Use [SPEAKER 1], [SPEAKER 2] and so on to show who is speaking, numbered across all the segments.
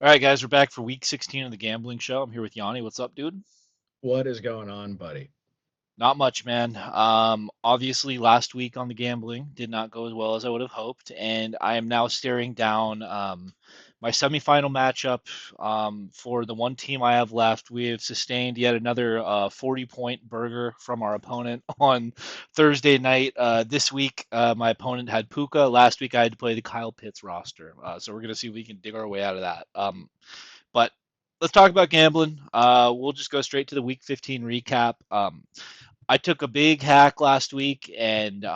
[SPEAKER 1] All right, guys, we're back for week 16 of the gambling show. I'm here with Yanni. What's up, dude?
[SPEAKER 2] What is going on, buddy?
[SPEAKER 1] Not much, man. Obviously, last week on the gambling did not go as well as I would have hoped, and I am now staring down my semifinal matchup for the one team I have left. We have sustained yet another 40-point burger from our opponent on Thursday night. This week, my opponent had Puka. Last week, I had to play the Kyle Pitts roster, so we're gonna see if we can dig our way out of that. But let's talk about gambling. We'll just go straight to the Week 15 recap. I took a big hack last week, and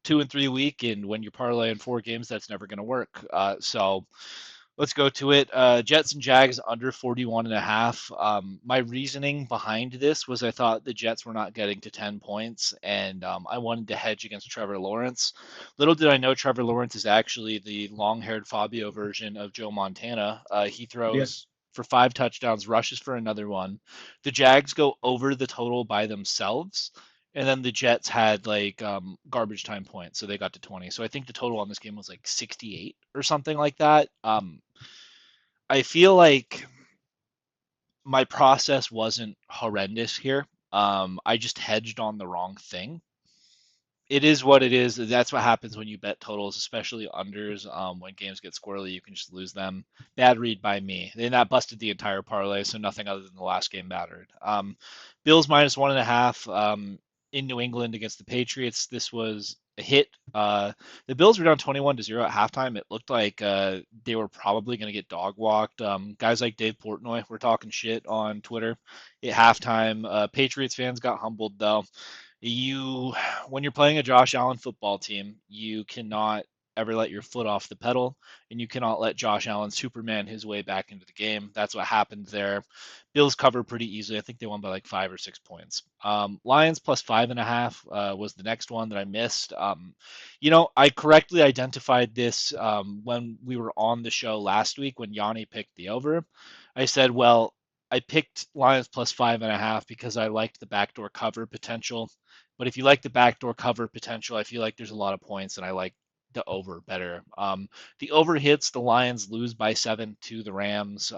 [SPEAKER 1] 2 and 3 week, and when you're parlaying 4 games, that's never going to work. So let's go to it. Jets and Jags under 41 and a half. My reasoning behind this was I thought the Jets were not getting to 10 points, and I wanted to hedge against Trevor Lawrence. Little did I know Trevor Lawrence is actually the long-haired Fabio version of Joe Montana. He
[SPEAKER 2] Yeah,
[SPEAKER 1] throws for 5 touchdowns, rushes for another one. The Jags go over the total by themselves. And then the Jets had like garbage time points, so they got to 20. So I think the total on this game was like 68 or something like that. I feel like my process wasn't horrendous here. I just hedged on the wrong thing. It is what it is. That's what happens when you bet totals, especially unders. When games get squirrely, you can just lose them. Bad read by me. And that busted the entire parlay, so nothing other than the last game mattered. Bills minus 1.5 in New England against the Patriots. This was a hit. The Bills were down 21-0 at halftime. It looked like they were probably going to get dog walked. Guys like Dave Portnoy were talking shit on Twitter at halftime. Patriots fans got humbled though. You When you're playing a Josh Allen football team, you cannot ever let your foot off the pedal, and you cannot let Josh Allen Superman his way back into the game. That's what happened there. Bills cover pretty easily. I think they won by like 5 or 6 points. Lions plus 5.5 was the next one that I missed. I correctly identified this when we were on the show last week when Yanni picked the over. I said, well, I picked Lions plus 5.5 because I liked the backdoor cover potential. But if you like the backdoor cover potential, I feel like there's a lot of points, and I like the over better. The over hits, the Lions lose by 7 to the Rams.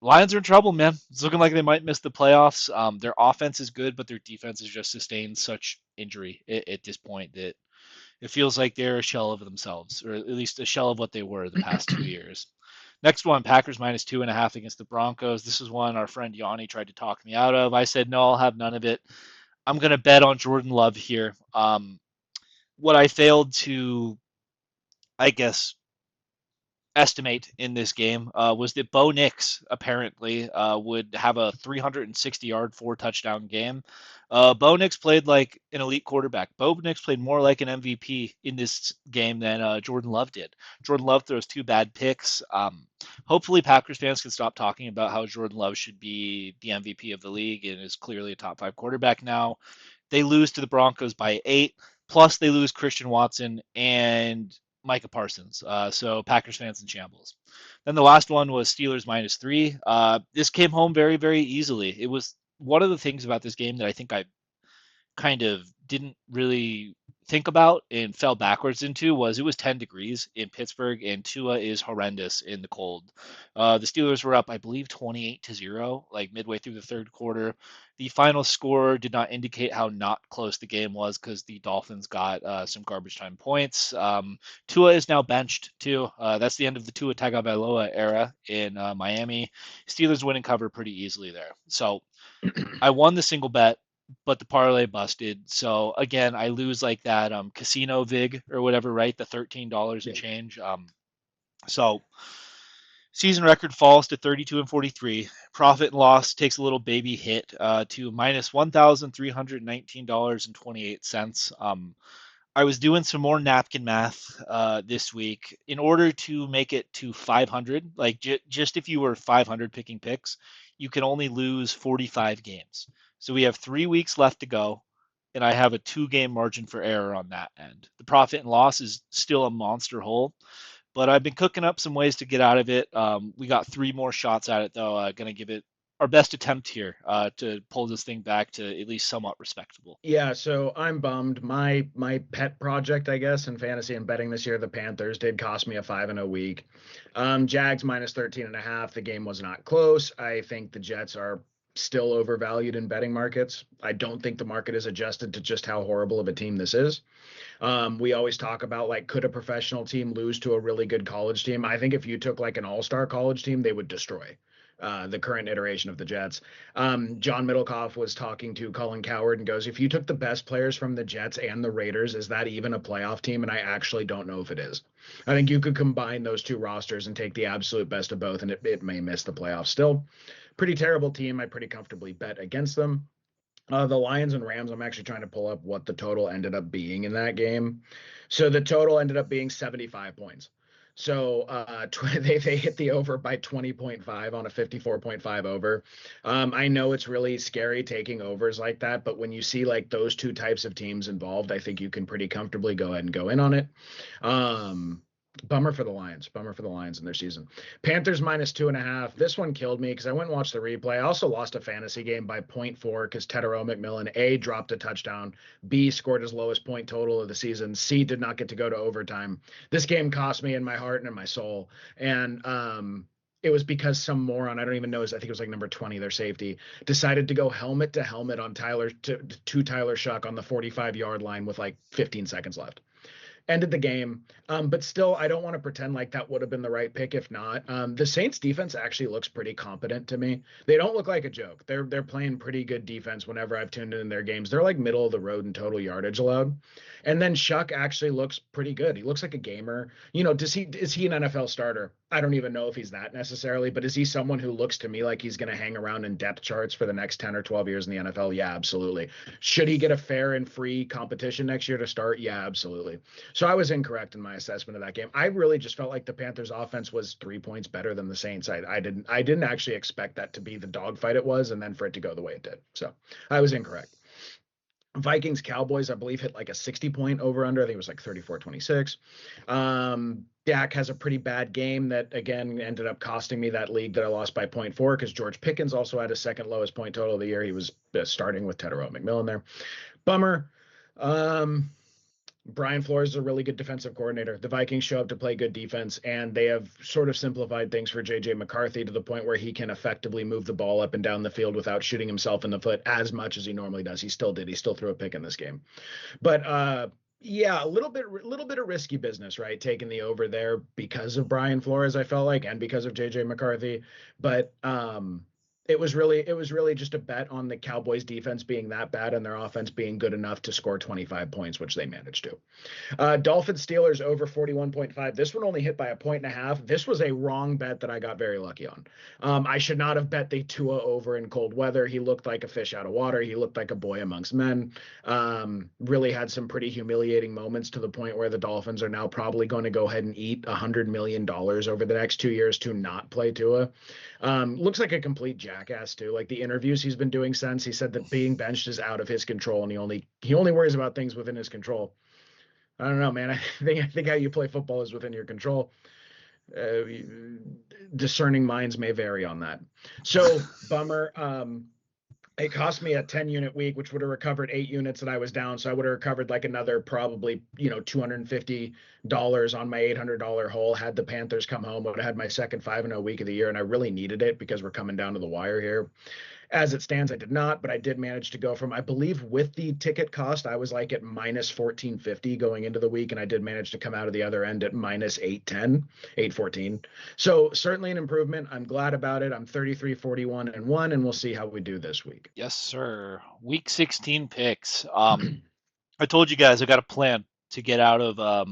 [SPEAKER 1] Lions are in trouble, man. It's looking like they might miss the playoffs. Their offense is good, but their defense has just sustained such injury at this point that it feels like they're a shell of themselves, or at least a shell of what they were the past 2 years. Next one, Packers minus 2.5 against the Broncos. This is one our friend Yanni tried to talk me out of. I said, no, I'll have none of it. I'm going to bet on Jordan Love here. What I failed to, I guess, estimate in this game was that Bo Nix apparently would have a 360-yard, 4 touchdown game. Bo Nix played like an elite quarterback. Bo Nix played more like an MVP in this game than Jordan Love did. Jordan Love throws 2 bad picks. Hopefully, Packers fans can stop talking about how Jordan Love should be the MVP of the league and is clearly a top 5 quarterback now. They lose to the Broncos by 8. Plus, they lose Christian Watson and Micah Parsons. So Packers fans in shambles. Then the last one was Steelers minus 3. This came home very, very easily. It was one of the things about this game that I think I kind of didn't really think about and fell backwards into was it was 10 degrees in Pittsburgh and Tua is horrendous in the cold. The Steelers were up, I believe, 28-0, like midway through the third quarter. The final score did not indicate how not close the game was because the Dolphins got some garbage time points. Tua is now benched too. That's the end of the Tua Tagovailoa era in Miami. Steelers win and cover pretty easily there. So I won the single bet, but the parlay busted. So again, I lose like that casino vig or whatever, right? The $13 and
[SPEAKER 2] yeah.
[SPEAKER 1] change. So season record falls to 32 and 43. Profit and loss takes a little baby hit to minus $1,319.28. I was doing some more napkin math this week in order to make it to 500. Like just if you were 500 picking picks, you can only lose 45 games. So we have 3 weeks left to go, and I have a 2 game margin for error on that end. The profit and loss is still a monster hole, but I've been cooking up some ways to get out of it. We got 3 more shots at it though. Gonna give it our best attempt here to pull this thing back to at least somewhat respectable.
[SPEAKER 2] Yeah, so I'm bummed. My pet project, I guess, in fantasy and betting this year, the Panthers did cost me a 5-0 week. Jags minus 13.5. The game was not close. I think the Jets are still overvalued in betting markets. I don't think the market is adjusted to just how horrible of a team this is. We always talk about like, could a professional team lose to a really good college team? I think if you took like an all-star college team, they would destroy the current iteration of the Jets. John Middlecoff was talking to Colin Coward and goes, if you took the best players from the Jets and the Raiders, is that even a playoff team? And I actually don't know if it is. I think you could combine those two rosters and take the absolute best of both, and it may miss the playoffs still. Pretty terrible team. I pretty comfortably bet against them. The Lions and Rams, I'm actually trying to pull up what the total ended up being in that game. So the total ended up being 75 points. So they hit the over by 20.5 on a 54.5 over. I know it's really scary taking overs like that, but when you see like those two types of teams involved, I think you can pretty comfortably go ahead and go in on it. Um, Bummer for the Lions. Bummer for the Lions in their season. Panthers minus 2.5. This one killed me because I went and watched the replay. I also lost a fantasy game by 0.4 because Tedero McMillan, A, dropped a touchdown, B, scored his lowest point total of the season, C, did not get to go to overtime. This game cost me in my heart and in my soul. And it was because some moron, I don't even know, I think it was like number 20, their safety, decided to go helmet to helmet on Tyler Shuck on the 45-yard line with like 15 seconds left. Ended the game. But still, I don't want to pretend like that would have been the right pick if not. The Saints defense actually looks pretty competent to me. They don't look like a joke. They're playing pretty good defense whenever I've tuned in their games. They're like middle of the road in total yardage allowed. And then Shuck actually looks pretty good. He looks like a gamer. You know, is he an NFL starter? I don't even know if he's that necessarily, but is he someone who looks to me like he's going to hang around in depth charts for the next 10 or 12 years in the NFL? Yeah, absolutely. Should he get a fair and free competition next year to start? Yeah, absolutely. So I was incorrect in my assessment of that game. I really just felt like the Panthers offense was 3 points better than the Saints. I didn't actually expect that to be the dogfight it was, and then for it to go the way it did. So I was incorrect. Vikings Cowboys, I believe, hit like a 60-point over under. I think it was like 34-26. Dak has a pretty bad game that again ended up costing me that league that I lost by 0.4 because George Pickens also had his second lowest point total of the year. He was starting with Tedero McMillan there. Bummer. Brian Flores is a really good defensive coordinator. The Vikings show up to play good defense, and they have sort of simplified things for JJ McCarthy to the point where he can effectively move the ball up and down the field without shooting himself in the foot as much as he normally does. He still did. He still threw a pick in this game. But yeah, a little bit of risky business, right? Taking the over there because of Brian Flores, I felt like, and because of JJ McCarthy. But it was really just a bet on the Cowboys defense being that bad and their offense being good enough to score 25 points, which they managed to. Dolphins Steelers over 41.5. This one only hit by a 1.5. This was a wrong bet that I got very lucky on. I should not have bet the Tua over in cold weather. He looked like a fish out of water. He looked like a boy amongst men. Really had some pretty humiliating moments to the point where the Dolphins are now probably going to go ahead and eat $100 million over the next 2 years to not play Tua. Looks like a complete jackass too. Like the interviews he's been doing since, he said that being benched is out of his control and he only worries about things within his control. I don't know, man. I think how you play football is within your control. Uh, Discerning minds may vary on that. So bummer. It cost me a 10-unit week, which would have recovered 8 units that I was down. So I would have recovered like another probably, $250 on my $800 hole. Had the Panthers come home, would have had my second 5-0 week of the year. And I really needed it because we're coming down to the wire here. As it stands, I did not, but I did manage to go from, I believe with the ticket cost, I was like at minus 1450 going into the week. And I did manage to come out of the other end at minus 810, 814. So certainly an improvement. I'm glad about it. I'm 33-41-1, and we'll see how we do this week.
[SPEAKER 1] Yes, sir. Week 16 picks. I told you guys I got a plan to get out of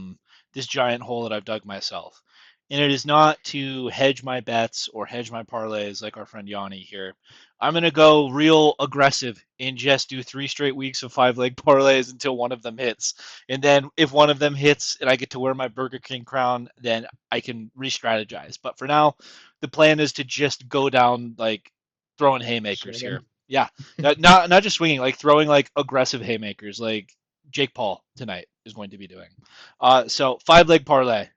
[SPEAKER 1] this giant hole that I've dug myself. And it is not to hedge my bets or hedge my parlays like our friend Yanni here. I'm going to go real aggressive and just do 3 straight weeks of 5-leg parlays until one of them hits. And then if one of them hits and I get to wear my Burger King crown, then I can re-strategize. But for now, the plan is to just go down like throwing haymakers
[SPEAKER 2] Swinging.
[SPEAKER 1] here. Yeah, not just swinging, like throwing like aggressive haymakers, like Jake Paul tonight. is going to be doing. So five leg parlay.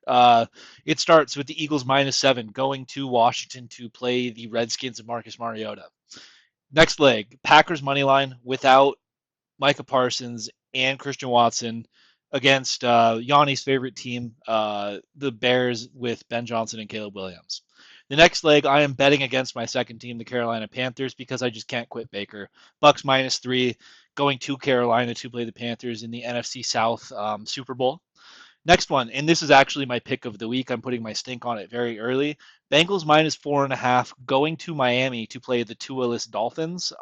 [SPEAKER 1] It starts with the Eagles -7 going to Washington to play the Redskins of Marcus Mariota. Next leg, Packers money line without Micah Parsons and Christian Watson against Yanni's favorite team, the Bears, with Ben Johnson and Caleb Williams. The next leg, I am betting against my second team, the Carolina Panthers, because I just can't quit Baker. Bucks -3, going to Carolina to play the Panthers in the NFC South Super Bowl. Next one, and this is actually my pick of the week. I'm putting my stink on it very early. Bengals -4.5, going to Miami to play the Tua-less Dolphins.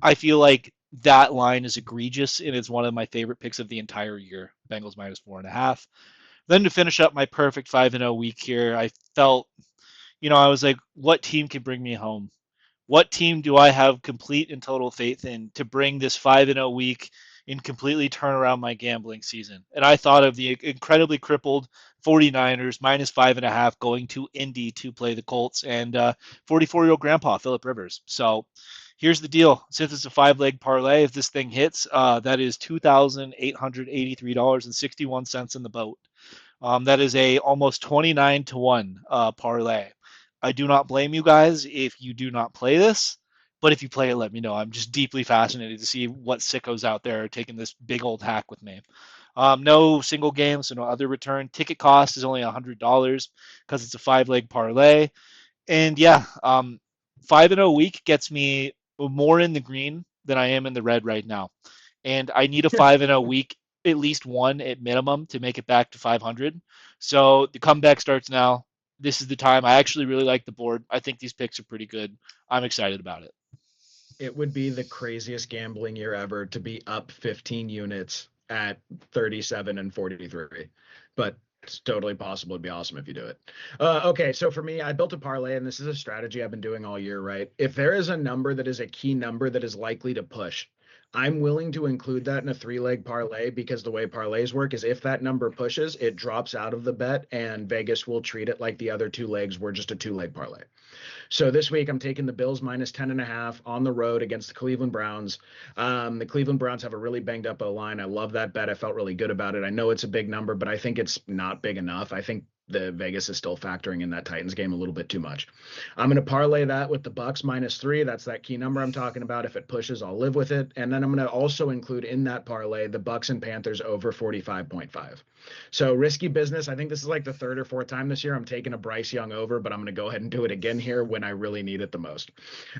[SPEAKER 1] I feel like that line is egregious, and it's one of my favorite picks of the entire year. Bengals -4.5. Then to finish up my perfect 5-0 week here, I felt, I was like, what team can bring me home? What team do I have complete and total faith in to bring this 5-0 week and completely turn around my gambling season? And I thought of the incredibly crippled 49ers -5.5 going to Indy to play the Colts and 44-year-old grandpa Philip Rivers. So here's the deal. Since it's a five-leg parlay, if this thing hits, that is $2,883.61 in the boat. That is a almost 29-1 parlay. I do not blame you guys if you do not play this, but if you play it, let me know. I'm just deeply fascinated to see what sickos out there are taking this big old hack with me. No single game, so no other return. Ticket cost is only $100 because it's a five-leg parlay. And yeah, 5-0 week gets me more in the green than I am in the red right now. And I need a 5-0 week, at least one at minimum, to make it back to 500. So the comeback starts now. This is the time. I actually really like the board. I think these picks are pretty good. I'm excited about it.
[SPEAKER 2] It would be the craziest gambling year ever to be up 15 units at 37 and 43. But it's totally possible. It'd be awesome if you do it. Okay, so for me, I built a parlay, and this is a strategy I've been doing all year, right? If there is a number that is a key number that is likely to push, I'm willing to include that in a three-leg parlay, because the way parlays work is if that number pushes, it drops out of the bet, and Vegas will treat it like the other two legs were just a two-leg parlay. So this week I'm taking the Bills -10.5 on the road against the Cleveland Browns. The Cleveland Browns have a really banged up O line. I love that bet. I felt really good about it. I know it's a big number, but I think it's not big enough. I think the Vegas is still factoring in that Titans game a little bit too much. I'm going to parlay that with the Bucks -3. That's that key number I'm talking about. If it pushes, I'll live with it. And then I'm going to also include in that parlay the Bucks and Panthers over 45.5. So risky business. I think this is like the third or fourth time this year I'm taking a Bryce Young over, but I'm going to go ahead and do it again here when I really need it the most.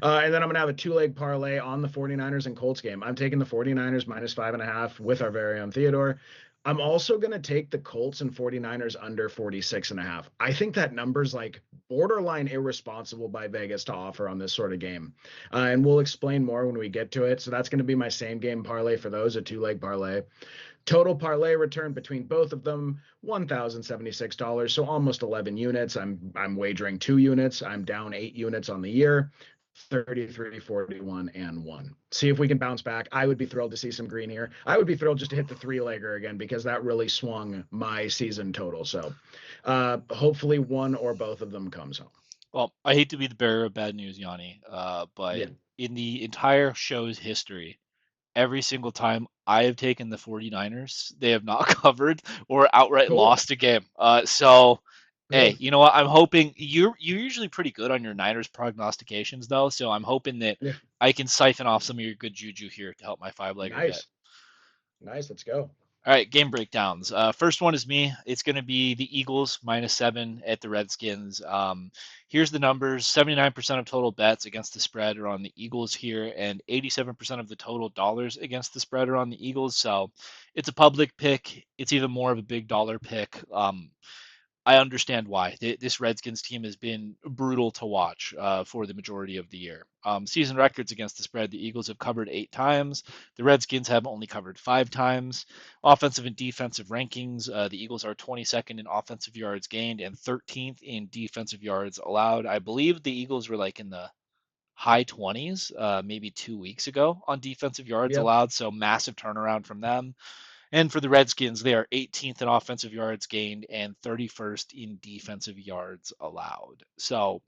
[SPEAKER 2] And then I'm going to have a two-leg parlay on the 49ers and Colts game. I'm taking the 49ers -5.5 with our very own Theodore. I'm also going to take the Colts and 49ers under 46.5. I think that number's like borderline irresponsible by Vegas to offer on this sort of game. And we'll explain more when we get to it. So that's going to be my same game parlay for those, a two-leg parlay. Total parlay return between both of them, $1,076, so almost 11 units. I'm wagering 2 units. I'm down 8 units on the year. 33, 41, and 1. See if we can bounce back. I would be thrilled to see some green here. I would be thrilled just to hit the three-legger again, because that really swung my season total. So hopefully one or both of them comes home.
[SPEAKER 1] Well, I hate to be the bearer of bad news, Yanni, but
[SPEAKER 2] Yeah,
[SPEAKER 1] in the entire show's history, every single time I have taken the 49ers, they have not covered or outright
[SPEAKER 2] cool.
[SPEAKER 1] lost a game. So, hey,
[SPEAKER 2] Cool.
[SPEAKER 1] you know what? I'm hoping you're usually pretty good on your Niners prognostications, though. So I'm hoping that
[SPEAKER 2] Yeah,
[SPEAKER 1] I can siphon off some of your good juju here to help my five-legger get.
[SPEAKER 2] nice. Nice. Let's go.
[SPEAKER 1] All right, game breakdowns. First one is me. It's going to be the Eagles -7 at the Redskins. Here's the numbers: 79% of total bets against the spread are on the Eagles here, and 87% of the total dollars against the spread are on the Eagles. So it's a public pick. It's even more of a big dollar pick. I understand why. This Redskins team has been brutal to watch for the majority of the year. Season records against the spread: the Eagles have covered 8 times. The Redskins have only covered 5 times. Offensive and defensive rankings: the Eagles are 22nd in offensive yards gained and 13th in defensive yards allowed. I believe the Eagles were like in the high 20s maybe 2 weeks ago on defensive yards
[SPEAKER 2] Yep.
[SPEAKER 1] allowed. So massive turnaround from them. And for the Redskins, they are 18th in offensive yards gained and 31st in defensive yards allowed. So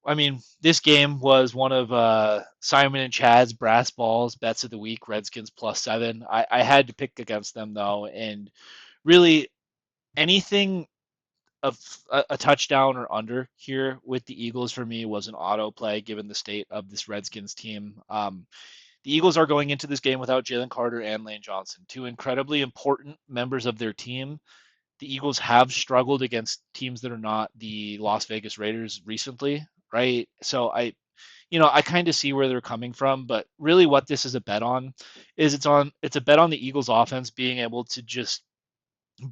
[SPEAKER 1] I mean, this game was one of Simon and Chad's brass balls bets of the week. Redskins +7. I had to pick against them though, and really anything of a touchdown or under here with the Eagles for me was an auto play given the state of this Redskins team. The Eagles are going into this game without Jalen Carter and Lane Johnson, two incredibly important members of their team. The Eagles have struggled against teams that are not the Las Vegas Raiders recently, right? So I kind of see where they're coming from, but really what this is a bet on is it's a bet on the Eagles offense being able to just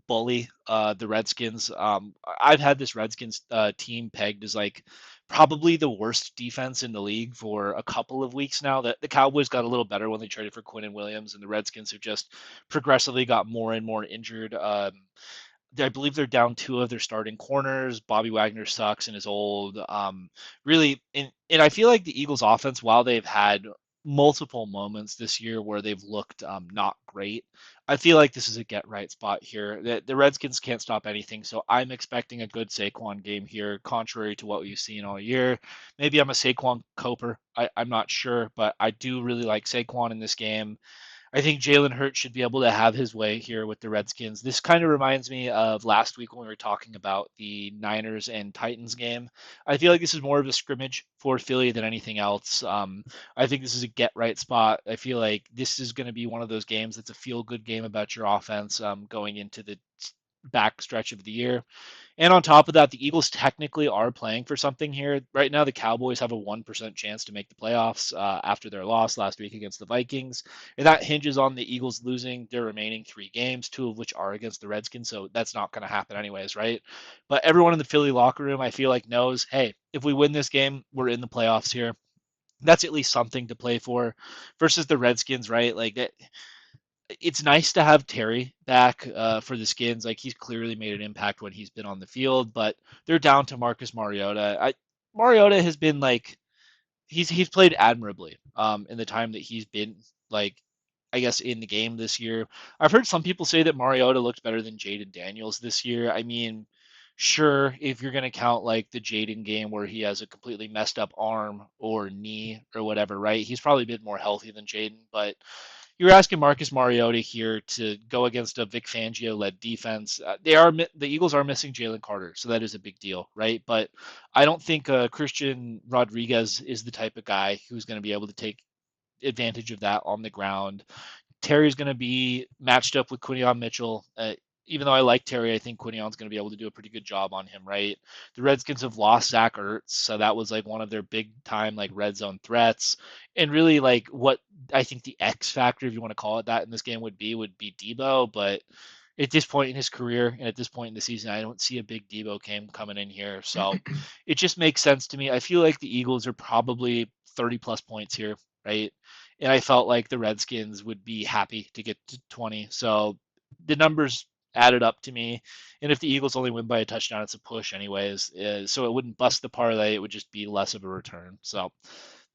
[SPEAKER 1] bully the Redskins. I've had this Redskins team pegged as like probably the worst defense in the league for a couple of weeks now. That the Cowboys got a little better when they traded for Quinn and Williams, and the Redskins have just progressively got more and more injured. I believe they're down two of their starting corners. Bobby Wagner sucks and is old. Really, and I feel like the Eagles' offense, while they've had multiple moments this year where they've looked not great, I feel like this is a get right spot here. The Redskins can't stop anything, so I'm expecting a good Saquon game here, contrary to what we've seen all year. Maybe I'm a Saquon coper. I'm not sure, but I do really like Saquon in this game. I think Jalen Hurts should be able to have his way here with the Redskins. This kind of reminds me of last week when we were talking about the Niners and Titans game. I feel like this is more of a scrimmage for Philly than anything else. I think this is a get right spot. I feel like this is going to be one of those games that's a feel good game about your offense going into the back stretch of the year. And on top of that, the Eagles technically are playing for something here. Right now, the Cowboys have a 1% chance to make the playoffs after their loss last week against the Vikings. And that hinges on the Eagles losing their remaining three games, two of which are against the Redskins. So that's not going to happen, anyways, right? But everyone in the Philly locker room, I feel like, knows hey, if we win this game, we're in the playoffs here. That's at least something to play for versus the Redskins, right? Like that, it's nice to have Terry back for the Skins. Like he's clearly made an impact when he's been on the field, but they're down to Marcus Mariota. Mariota has been like he's played admirably in the time that he's been like I guess in the game this year. I've heard some people say that Mariota looked better than Jaden Daniels this year. I mean, sure, if you're going to count like the Jaden game where he has a completely messed up arm or knee or whatever, right? He's probably been more healthy than Jaden, but you're asking Marcus Mariota here to go against a Vic Fangio led defense. The Eagles are missing Jalen Carter, so that is a big deal, right? But I don't think Christian Rodriguez is the type of guy who's going to be able to take advantage of that on the ground. Terry's going to be matched up with Quinion Mitchell. Even though I like Terry, I think Quinion's going to be able to do a pretty good job on him, right? The Redskins have lost Zach Ertz, so that was like one of their big time like red zone threats. And really like what I think the X factor, if you want to call it that, in this game would be Debo. But at this point in his career and at this point in the season, I don't see a big Debo game coming in here. So it just makes sense to me. I feel like the Eagles are probably 30 plus points here, right? And I felt like the Redskins would be happy to get to 20. So the numbers added up to me. And if the Eagles only win by a touchdown, it's a push anyways. So it wouldn't bust the parlay. It would just be less of a return. So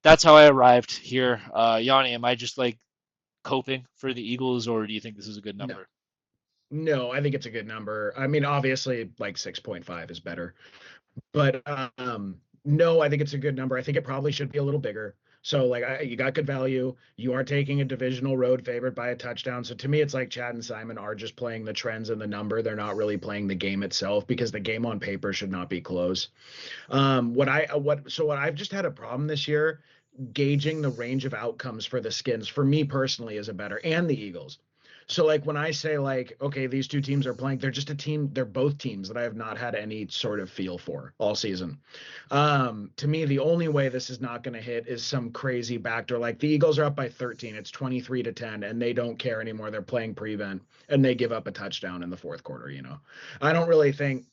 [SPEAKER 1] that's how I arrived here. Yanni, am I just like coping for the Eagles, or do you think this is a good
[SPEAKER 2] No,
[SPEAKER 1] number?
[SPEAKER 2] no, I think it's a good number. I mean, obviously, like 6.5 is better. But no, I think it's a good number. I think it probably should be a little bigger. So like you got good value. You are taking a divisional road favorite by a touchdown. So to me, it's like Chad and Simon are just playing the trends and the number. They're not really playing the game itself because the game on paper should not be close. What I've just had a problem this year gauging the range of outcomes for the Skins for me personally is a better and the Eagles. So like when I say like okay these two teams are playing they're just a team they're both teams that I have not had any sort of feel for all season. To me the only way this is not going to hit is some crazy backdoor like the Eagles are up by 13 it's 23 to 10 and they don't care anymore they're playing prevent and they give up a touchdown in the fourth quarter, you know. I don't really think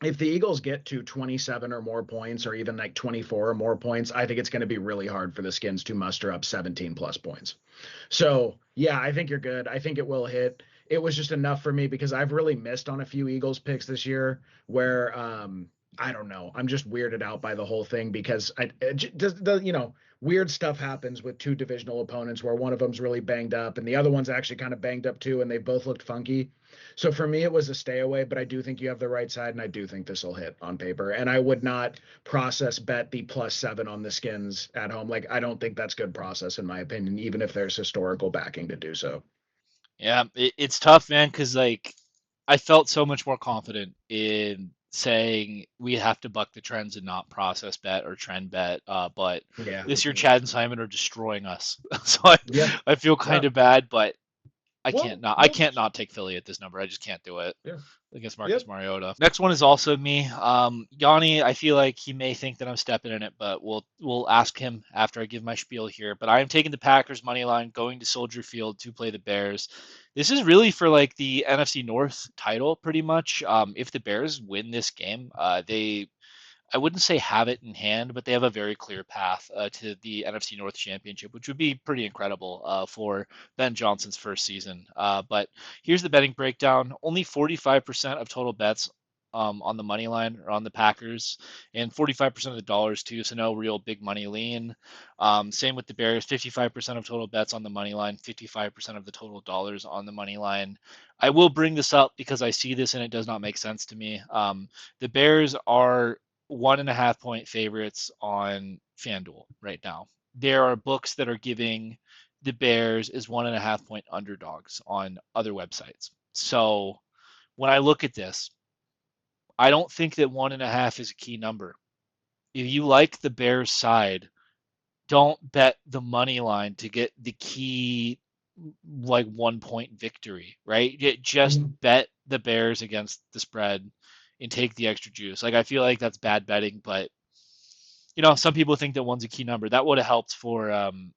[SPEAKER 2] if the Eagles get to 27 or more points or even like 24 or more points, I think it's going to be really hard for the Skins to muster up 17 plus points. So, yeah, I think you're good. I think it will hit. It was just enough for me because I've really missed on a few Eagles picks this year where I don't know. I'm just weirded out by the whole thing because does the weird stuff happens with two divisional opponents where one of them's really banged up and the other one's actually kind of banged up too, and they both looked funky. So for me, it was a stay away. But I do think you have the right side, and I do think this will hit on paper. And I would not process bet the +7 on the Skins at home. Like I don't think that's good process in my opinion, even if there's historical backing to do so.
[SPEAKER 1] Yeah, it's tough, man, because like I felt so much more confident in saying we have to buck the trends and not process bet or trend bet. But
[SPEAKER 2] Yeah.
[SPEAKER 1] this year,
[SPEAKER 2] Yeah.
[SPEAKER 1] Chad and Simon are destroying us, so
[SPEAKER 2] Yeah.
[SPEAKER 1] I feel kind
[SPEAKER 2] Yeah.
[SPEAKER 1] of bad, but
[SPEAKER 2] Well,
[SPEAKER 1] I
[SPEAKER 2] well,
[SPEAKER 1] can't not take Philly at this number. I just can't do it
[SPEAKER 2] yeah.
[SPEAKER 1] against
[SPEAKER 2] Yep.
[SPEAKER 1] Marcus Mariota. Next one is also me. Yanni, I feel like he may think that I'm stepping in it, but we'll ask him after I give my spiel here. But I am taking the Packers money line, going to Soldier Field to play the Bears. This is really for like the NFC North title, pretty much. If the Bears win this game, they I wouldn't say have it in hand, but they have a very clear path to the NFC North Championship, which would be pretty incredible for Ben Johnson's first season. But here's the betting breakdown: only 45% of total bets on the money line are on the Packers, and 45% of the dollars too. So no real big money lean. Same with the Bears: 55% of total bets on the money line, 55% of the total dollars on the money line. I will bring this up because I see this and it does not make sense to me. The Bears are 1.5 point favorites on FanDuel right now. There are books that are giving the Bears as 1.5 point underdogs on other websites. So when I look at this, I don't think that 1.5 is a key number. If you like the Bears side, don't bet the money line to get the key like 1 point victory, right? Just
[SPEAKER 2] Mhm.
[SPEAKER 1] bet the Bears against the spread and take the extra juice. Like I feel like that's bad betting, but some people think that one's a key number. That would have helped for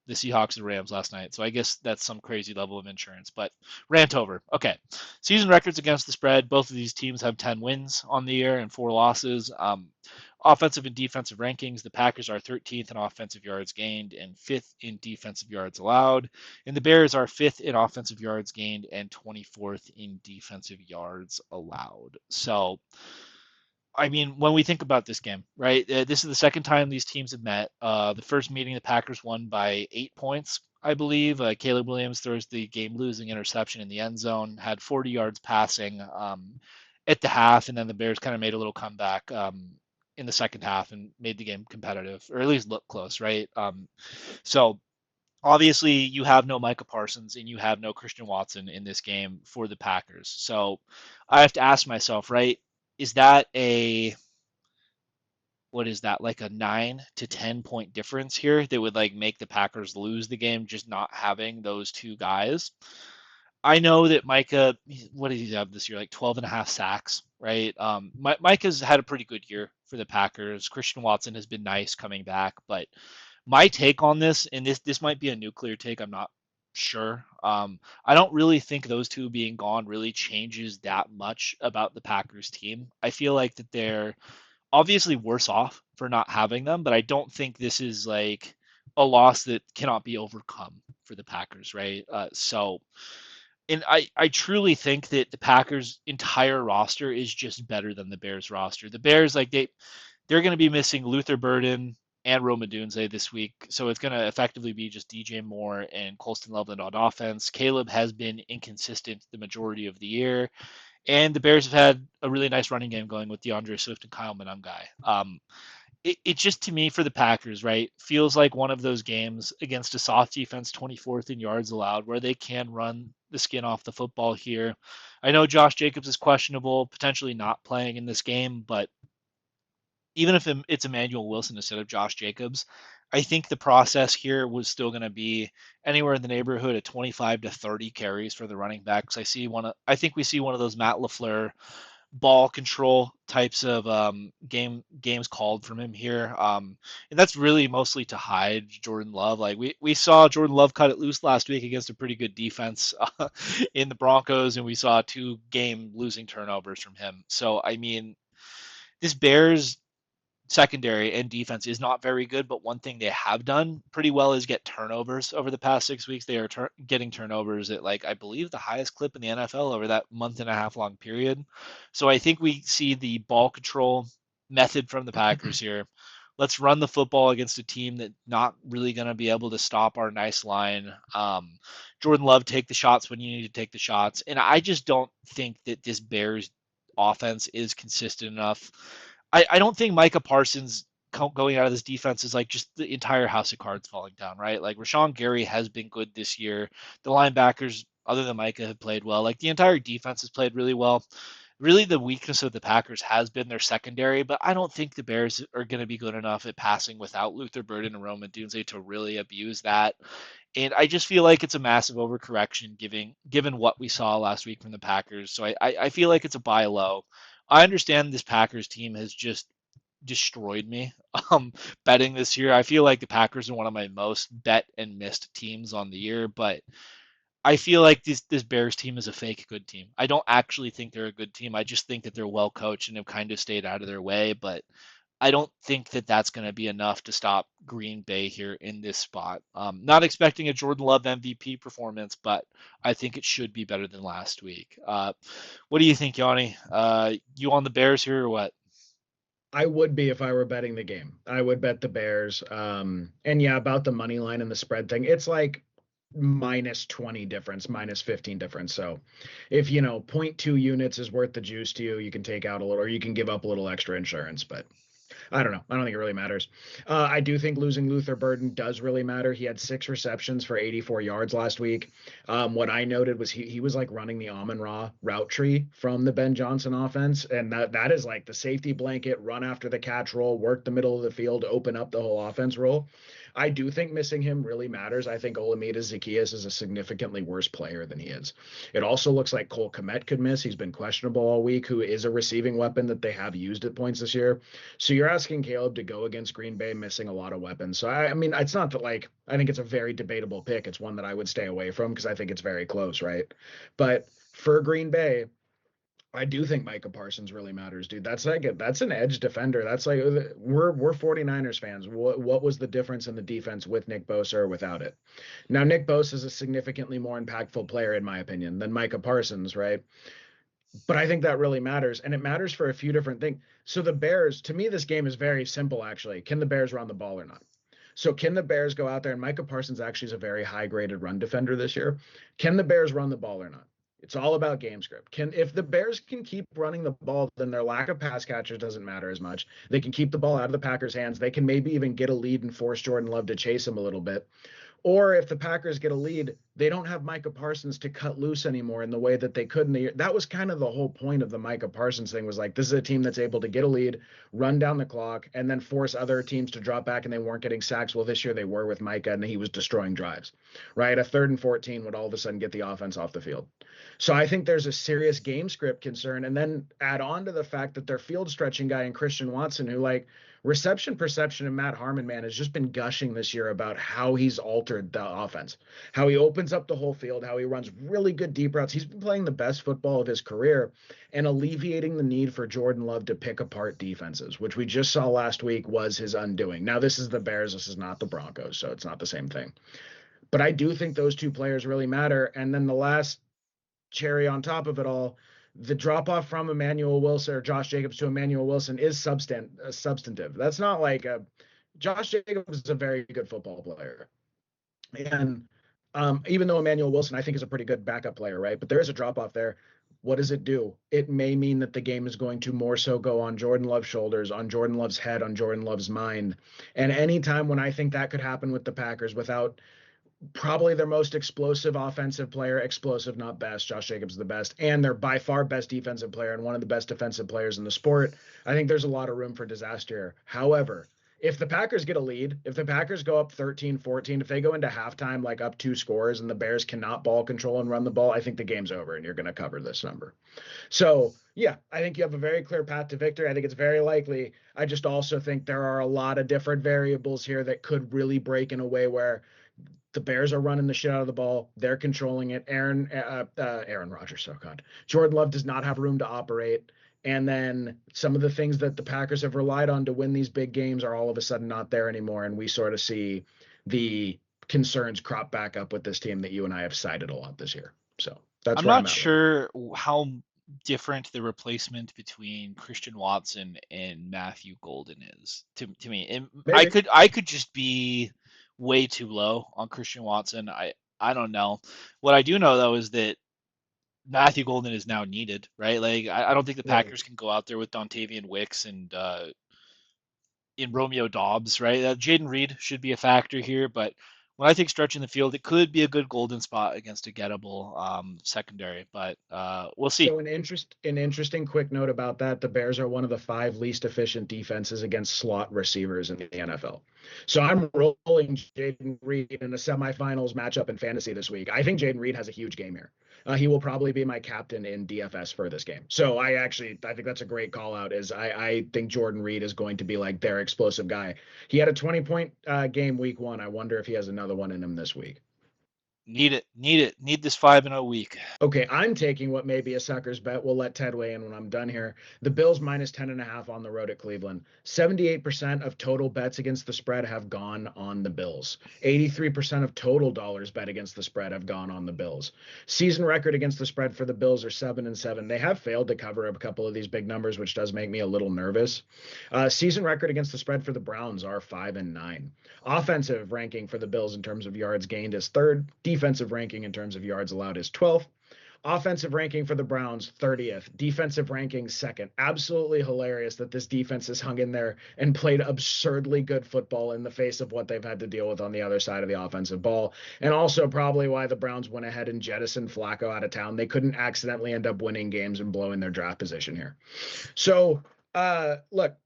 [SPEAKER 1] the Seahawks and Rams last night. So I guess that's some crazy level of insurance. But rant over. Okay. Season records against the spread. Both of these teams have 10 wins on the year and 4 losses. Offensive and defensive rankings, the Packers are 13th in offensive yards gained and 5th in defensive yards allowed. And the Bears are 5th in offensive yards gained and 24th in defensive yards allowed. So I mean, when we think about this game, right? This is the second time these teams have met. The first meeting, the Packers won by 8 points, I believe. Caleb Williams throws the game-losing interception in the end zone, had 40 yards passing at the half, and then the Bears kind of made a little comeback in the second half and made the game competitive, or at least look close, right? So obviously, you have no Micah Parsons and you have no Christian Watson in this game for the Packers. So I have to ask myself, right? Is that a what is that, like a 9 to 10 point difference here that would like make the Packers lose the game, just not having those two guys? I know that Micah, what did he have this year? Like 12 and a half sacks, right? Micah's had a pretty good year for the Packers. Christian Watson has been nice coming back, but my take on this, and this might be a nuclear take, I'm not sure. I don't really think those two being gone really changes that much about the Packers team. I feel like that they're obviously worse off for not having them, but I don't think this is like a loss that cannot be overcome for the Packers, right? And I truly think that the Packers' entire roster is just better than the Bears roster. The Bears, like they're going to be missing Luther Burden and Roma Dunze this week, so it's going to effectively be just DJ Moore and Colston Loveland on offense. Caleb has been inconsistent the majority of the year, and the Bears have had a really nice running game going with DeAndre Swift and Kyle Monangai. It just to me for the Packers, right, feels like one of those games against a soft defense, 24th in yards allowed, where they can run the skin off the football here. I know Josh Jacobs is questionable, potentially not playing in this game, but even if it's Emmanuel Wilson instead of Josh Jacobs, I think the process here was still going to be anywhere in the neighborhood of 25 to 30 carries for the running backs. I think we see one of those Matt LaFleur ball control types of games called from him here. And that's really mostly to hide Jordan Love. Like we saw Jordan Love cut it loose last week against a pretty good defense in the Broncos, and we saw 2 game losing turnovers from him. So I mean, this Bears secondary and defense is not very good, but one thing they have done pretty well is get turnovers over the past 6 weeks. They are getting turnovers at like I believe the highest clip in the NFL over that month and a half long period. So I think we see the ball control method from the Packers here. Let's run the football against a team that's not really going to be able to stop our nice line. Jordan Love, take the shots when you need to take the shots. And I just don't think that this Bears offense is consistent enough. I don't think Micah Parsons going out of this defense is like just the entire house of cards falling down, right? Like Rashawn Gary has been good this year. The linebackers, other than Micah, have played well. Like the entire defense has played really well. Really, the weakness of the Packers has been their secondary, but I don't think the Bears are going to be good enough at passing without Luther Burden and Roman Dunze to really abuse that. And I just feel like it's a massive overcorrection given what we saw last week from the Packers. So I feel like it's a buy low. I understand this Packers team has just destroyed me betting this year. I feel like the Packers are one of my most bet and missed teams on the year, but I feel like this Bears team is a fake good team. I don't actually think they're a good team. I just think that they're well coached and have kind of stayed out of their way. But I don't think that that's going to be enough to stop Green Bay here in this spot. Not expecting a Jordan Love MVP performance, but I think it should be better than last week. What do you think, Yanni? You on the Bears here or what?
[SPEAKER 2] I would be if I were betting the game. I would bet the Bears. And yeah, about the money line and the spread thing, it's like minus 20 difference, minus 15 difference. So if you know zero point 0.2 units is worth the juice to you, you can take out a little, or you can give up a little extra insurance. But I don't know. I don't think it really matters. I do think losing Luther Burden does really matter. He had 6 receptions for 84 yards last week. What I noted was he was like running the Amon Ra route tree from the Ben Johnson offense, and that is like the safety blanket, run after the catch roll, work the middle of the field, open up the whole offense roll. I do think missing him really matters. I think Olamide Zaccheaus is a significantly worse player than he is. It also looks like Cole Kmet could miss. He's been questionable all week, who is a receiving weapon that they have used at points this year. So you're asking Caleb to go against Green Bay, missing a lot of weapons. So I mean, it's not that like I think it's a very debatable pick. It's one that I would stay away from because I think it's very close, right? But for Green Bay, I do think Micah Parsons really matters, dude. That's an edge defender. That's like we're 49ers fans. What was the difference in the defense with Nick Bosa or without it? Now Nick Bosa is a significantly more impactful player in my opinion than Micah Parsons, right? But I think that really matters, and it matters for a few different things. So the Bears, to me, this game is very simple. Actually, can the Bears run the ball or not? So can the Bears go out there? And Micah Parsons actually is a very high graded run defender this year. Can the Bears run the ball or not? It's all about game script. Can if the Bears can keep running the ball, then their lack of pass catchers doesn't matter as much. They can keep the ball out of the Packers' hands. They can maybe even get a lead and force Jordan Love to chase him a little bit. Or if the Packers get a lead, they don't have Micah Parsons to cut loose anymore in the way that they could in the year. That was kind of the whole point of the Micah Parsons thing was like, this is a team that's able to get a lead, run down the clock, and then force other teams to drop back and they weren't getting sacks. Well, this year they were with Micah and he was destroying drives, right? A 3rd and 14 would all of a sudden get the offense off the field. So I think there's a serious game script concern. And then add on to the fact that their field stretching guy and Christian Watson, who like reception perception and Matt Harmon, man, has just been gushing this year about how he's altered the offense, how he opens up the whole field, how he runs really good deep routes. He's been playing the best football of his career and alleviating the need for Jordan Love to pick apart defenses, which we just saw last week was his undoing. Now, this is the Bears. This is not the Broncos, so it's not the same thing. But I do think those two players really matter. And then the last cherry on top of it all, the drop off from Emmanuel Wilson or Josh Jacobs to Emmanuel Wilson is substantive. That's not like a Josh Jacobs is a very good football player. And even though Emmanuel Wilson, I think, is a pretty good backup player, right? But there is a drop off there. What does it do? It may mean that the game is going to more so go on Jordan Love's shoulders, on Jordan Love's head, on Jordan Love's mind. And anytime when I think that could happen with the Packers without probably their most explosive offensive player, explosive, not best. Josh Jacobs is the best, and their by far best defensive player and one of the best defensive players in the sport. I think there's a lot of room for disaster. However, if the Packers get a lead, if the Packers go up 13-14, if they go into halftime like up 2 scores and the Bears cannot ball control and run the ball, I think the game's over and you're going to cover this number. So, yeah, I think you have a very clear path to victory. I think it's very likely. I just also think there are a lot of different variables here that could really break in a way where the Bears are running the shit out of the ball. They're controlling it. Aaron Rodgers, oh God. Jordan Love does not have room to operate. And then some of the things that the Packers have relied on to win these big games are all of a sudden not there anymore. And we sort of see the concerns crop back up with this team that you and I have cited a lot this year. So that's
[SPEAKER 1] I'm
[SPEAKER 2] where I'm
[SPEAKER 1] not
[SPEAKER 2] at with it.
[SPEAKER 1] sure how. different the replacement between Christian Watson and Matthew Golden is to me. And
[SPEAKER 2] Maybe.
[SPEAKER 1] I could just be way too low on Christian Watson. I don't know. What I do know though is that Matthew Golden is now needed, right? Like I don't think the
[SPEAKER 2] Right.
[SPEAKER 1] Packers can go out there with Dontavian Wicks and in Romeo Dobbs, right? Jaden Reed should be a factor here, but when I think stretching the field, it could be a good golden spot against a gettable secondary, but we'll see.
[SPEAKER 2] So an interesting quick note about that, the Bears are one of the five least efficient defenses against slot receivers in the NFL. So I'm rolling Jaden Reed in a semifinals matchup in fantasy this week. I think Jaden Reed has a huge game here. He will probably be my captain in DFS for this game. So I think that's a great call out. I think Jordan Reed is going to be like their explosive guy. He had a 20-point game week one. I wonder if he has another one in him this week.
[SPEAKER 1] Need this 5-0 week.
[SPEAKER 2] Okay, I'm taking what may be a sucker's bet. We'll let Ted weigh in when I'm done here. The Bills minus 10.5 on the road at Cleveland. 78% of total bets against the spread have gone on the Bills. 83% of total dollars bet against the spread have gone on the Bills. Season record against the spread for the Bills are 7-7. They have failed to cover a couple of these big numbers, which does make me a little nervous. Season record against the spread for the Browns are 5-9. Offensive ranking for the Bills in terms of yards gained is third. Defensive ranking in terms of yards allowed is 12th. Offensive ranking for the Browns, 30th. Defensive ranking, second. Absolutely hilarious that this defense has hung in there and played absurdly good football in the face of what they've had to deal with on the other side of the offensive ball. And also probably why the Browns went ahead and jettisoned Flacco out of town. They couldn't accidentally end up winning games and blowing their draft position here. So, look,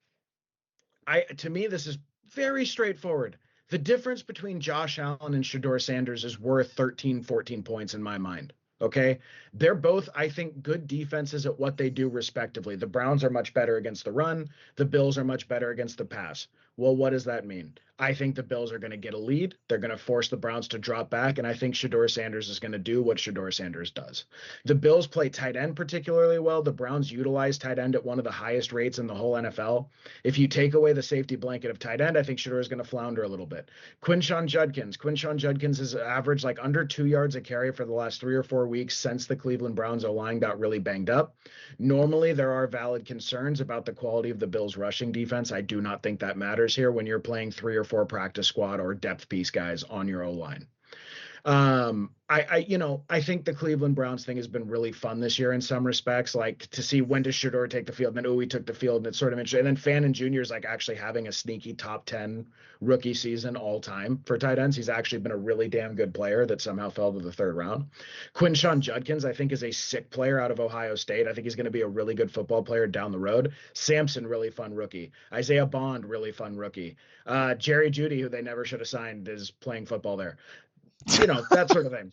[SPEAKER 2] to me, this is very straightforward. The difference between Josh Allen and Shador Sanders is worth 13, 14 points in my mind. Okay. They're both, I think, good defenses at what they do respectively. The Browns are much better against the run. The Bills are much better against the pass. Well, what does that mean? I think the Bills are going to get a lead. They're going to force the Browns to drop back. And I think Shador Sanders is going to do what Shador Sanders does. The Bills play tight end particularly well. The Browns utilize tight end at one of the highest rates in the whole NFL. If you take away the safety blanket of tight end, I think Shador is going to flounder a little bit. Quinshon Judkins has averaged like under 2 yards a carry for the last 3 or 4 weeks since the Cleveland Browns O-line got really banged up. Normally, there are valid concerns about the quality of the Bills' rushing defense. I do not think that matters here when you're playing 3 or 4 practice squad or depth piece guys on your O-line. I think the Cleveland Browns thing has been really fun this year in some respects, like to see when does Shador take the field, and then he took the field, and it's sort of interesting. And then Fannin Jr. is like actually having a sneaky top 10 rookie season all time for tight ends. He's actually been a really damn good player that somehow fell to the third round. Quinshon Judkins, I think, is a sick player out of Ohio State. I think he's going to be a really good football player down the road. Sampson, really fun rookie. Isaiah Bond, really fun rookie. Jerry Jeudy, who they never should have signed, is playing football there. That sort of thing.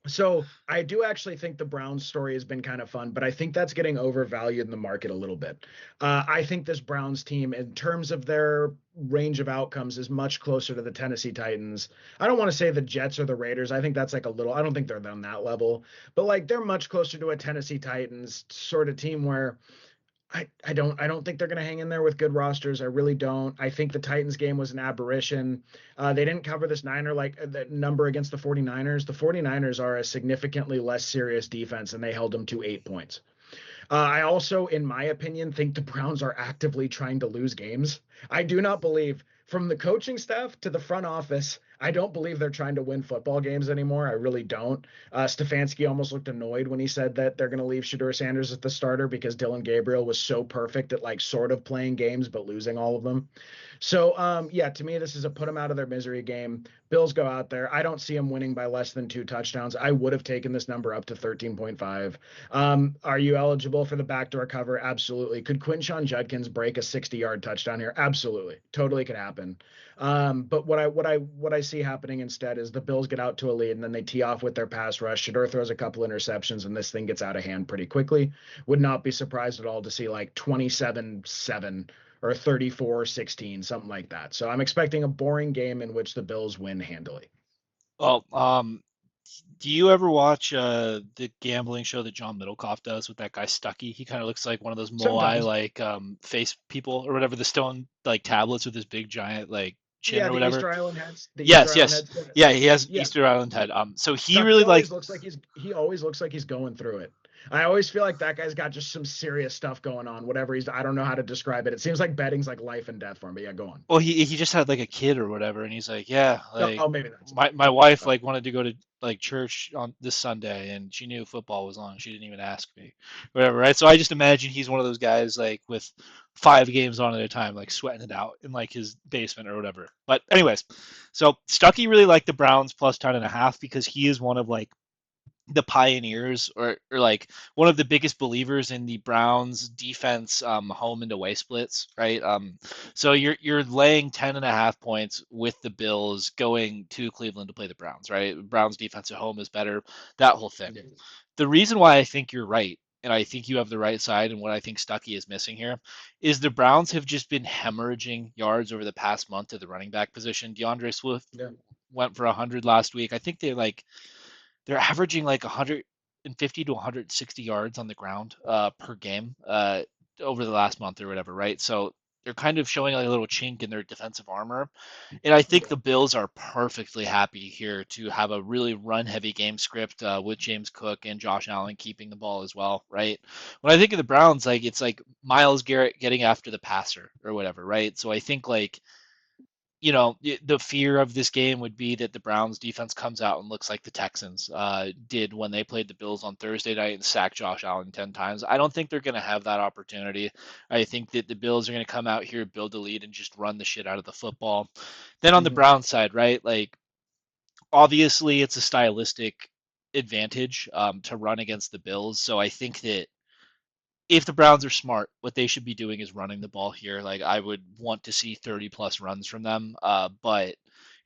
[SPEAKER 2] So I do actually think the Browns story has been kind of fun, but I think that's getting overvalued in the market a little bit. I think this Browns team, in terms of their range of outcomes, is much closer to the Tennessee Titans. I don't want to say the Jets or the Raiders. I think that's like I don't think they're on that level, but like they're much closer to a Tennessee Titans sort of team where I don't think they're going to hang in there with good rosters. I really don't. I think the Titans game was an aberration. They didn't cover this that number against the 49ers. The 49ers are a significantly less serious defense, and they held them to 8 points. I also, in my opinion, think the Browns are actively trying to lose games. I do not believe, from the coaching staff to the front office, I don't believe they're trying to win football games anymore. I really don't. Stefanski almost looked annoyed when he said that they're going to leave Shador Sanders as the starter because Dylan Gabriel was so perfect at like sort of playing games but losing all of them. So, yeah, to me, this is a put them out of their misery game. Bills go out there. I don't see them winning by less than 2 touchdowns. I would have taken this number up to 13.5. Are you eligible for the backdoor cover? Absolutely. Could Quinshon Judkins break a 60-yard touchdown here? Absolutely. Totally could happen. But what I see happening instead is the Bills get out to a lead and then they tee off with their pass rush. Shador throws a couple interceptions and this thing gets out of hand pretty quickly. Would not be surprised at all to see like 27-7 or 34-16, something like that. So I'm expecting a boring game in which the Bills win handily.
[SPEAKER 1] Well, do you ever watch the gambling show that John Middlecoff does with that guy Stuckey? He kind of looks like one of those Moai
[SPEAKER 2] Sometimes.
[SPEAKER 1] like face people or whatever, the stone like tablets with his big giant like chin
[SPEAKER 2] Yeah,
[SPEAKER 1] or whatever.
[SPEAKER 2] The Easter
[SPEAKER 1] Yes,
[SPEAKER 2] Island
[SPEAKER 1] yes.
[SPEAKER 2] heads.
[SPEAKER 1] Yeah, he has
[SPEAKER 2] Yeah.
[SPEAKER 1] Easter Island head. So he
[SPEAKER 2] Stucky
[SPEAKER 1] really like
[SPEAKER 2] always looks like he always looks like he's going through it. I always feel like that guy's got just some serious stuff going on. Whatever he's, I don't know how to describe it. It seems like betting's like life and death for him. But yeah, go on.
[SPEAKER 1] Well, he just had like a kid or whatever, and he's like, yeah, like
[SPEAKER 2] Oh, maybe that's it.
[SPEAKER 1] my wife
[SPEAKER 2] Oh,
[SPEAKER 1] like wanted to go to like church on this Sunday, and she knew football was on. She didn't even ask me, whatever, right? So I just imagine he's one of those guys like with 5 games on at a time, like sweating it out in like his basement or whatever. But anyways, so Stucky really liked the Browns plus 10.5 because he is one of like the pioneers or like one of the biggest believers in the Browns defense home and away splits, right? So you're laying 10.5 points with the Bills going to Cleveland to play the Browns, right? Browns defense at home is better, that whole thing.
[SPEAKER 2] yeah.
[SPEAKER 1] The reason why I think you're right, and I think you have the right side, and what I think Stuckey is missing here, is the Browns have just been hemorrhaging yards over the past month at the running back position. DeAndre Swift
[SPEAKER 2] Yeah.
[SPEAKER 1] went for 100 last week. I think they're averaging like 150 to 160 yards on the ground per game over the last month or whatever, right? So they're kind of showing like a little chink in their defensive armor. And I think
[SPEAKER 2] Yeah.
[SPEAKER 1] the Bills are perfectly happy here to have a really run heavy game script with James Cook and Josh Allen keeping the ball as well, right? When I think of the Browns, like it's like Miles Garrett getting after the passer or whatever, right? So I think like the fear of this game would be that the Browns defense comes out and looks like the Texans did when they played the Bills on Thursday night and sacked Josh Allen 10 times. I don't think they're going to have that opportunity. I think that the Bills are going to come out here, build a lead, and just run the shit out of the football. Then on the
[SPEAKER 2] Hmm.
[SPEAKER 1] Browns side, right? Like, obviously, it's a stylistic advantage to run against the Bills. So I think that if the Browns are smart, what they should be doing is running the ball here. Like I would want to see 30 plus runs from them. But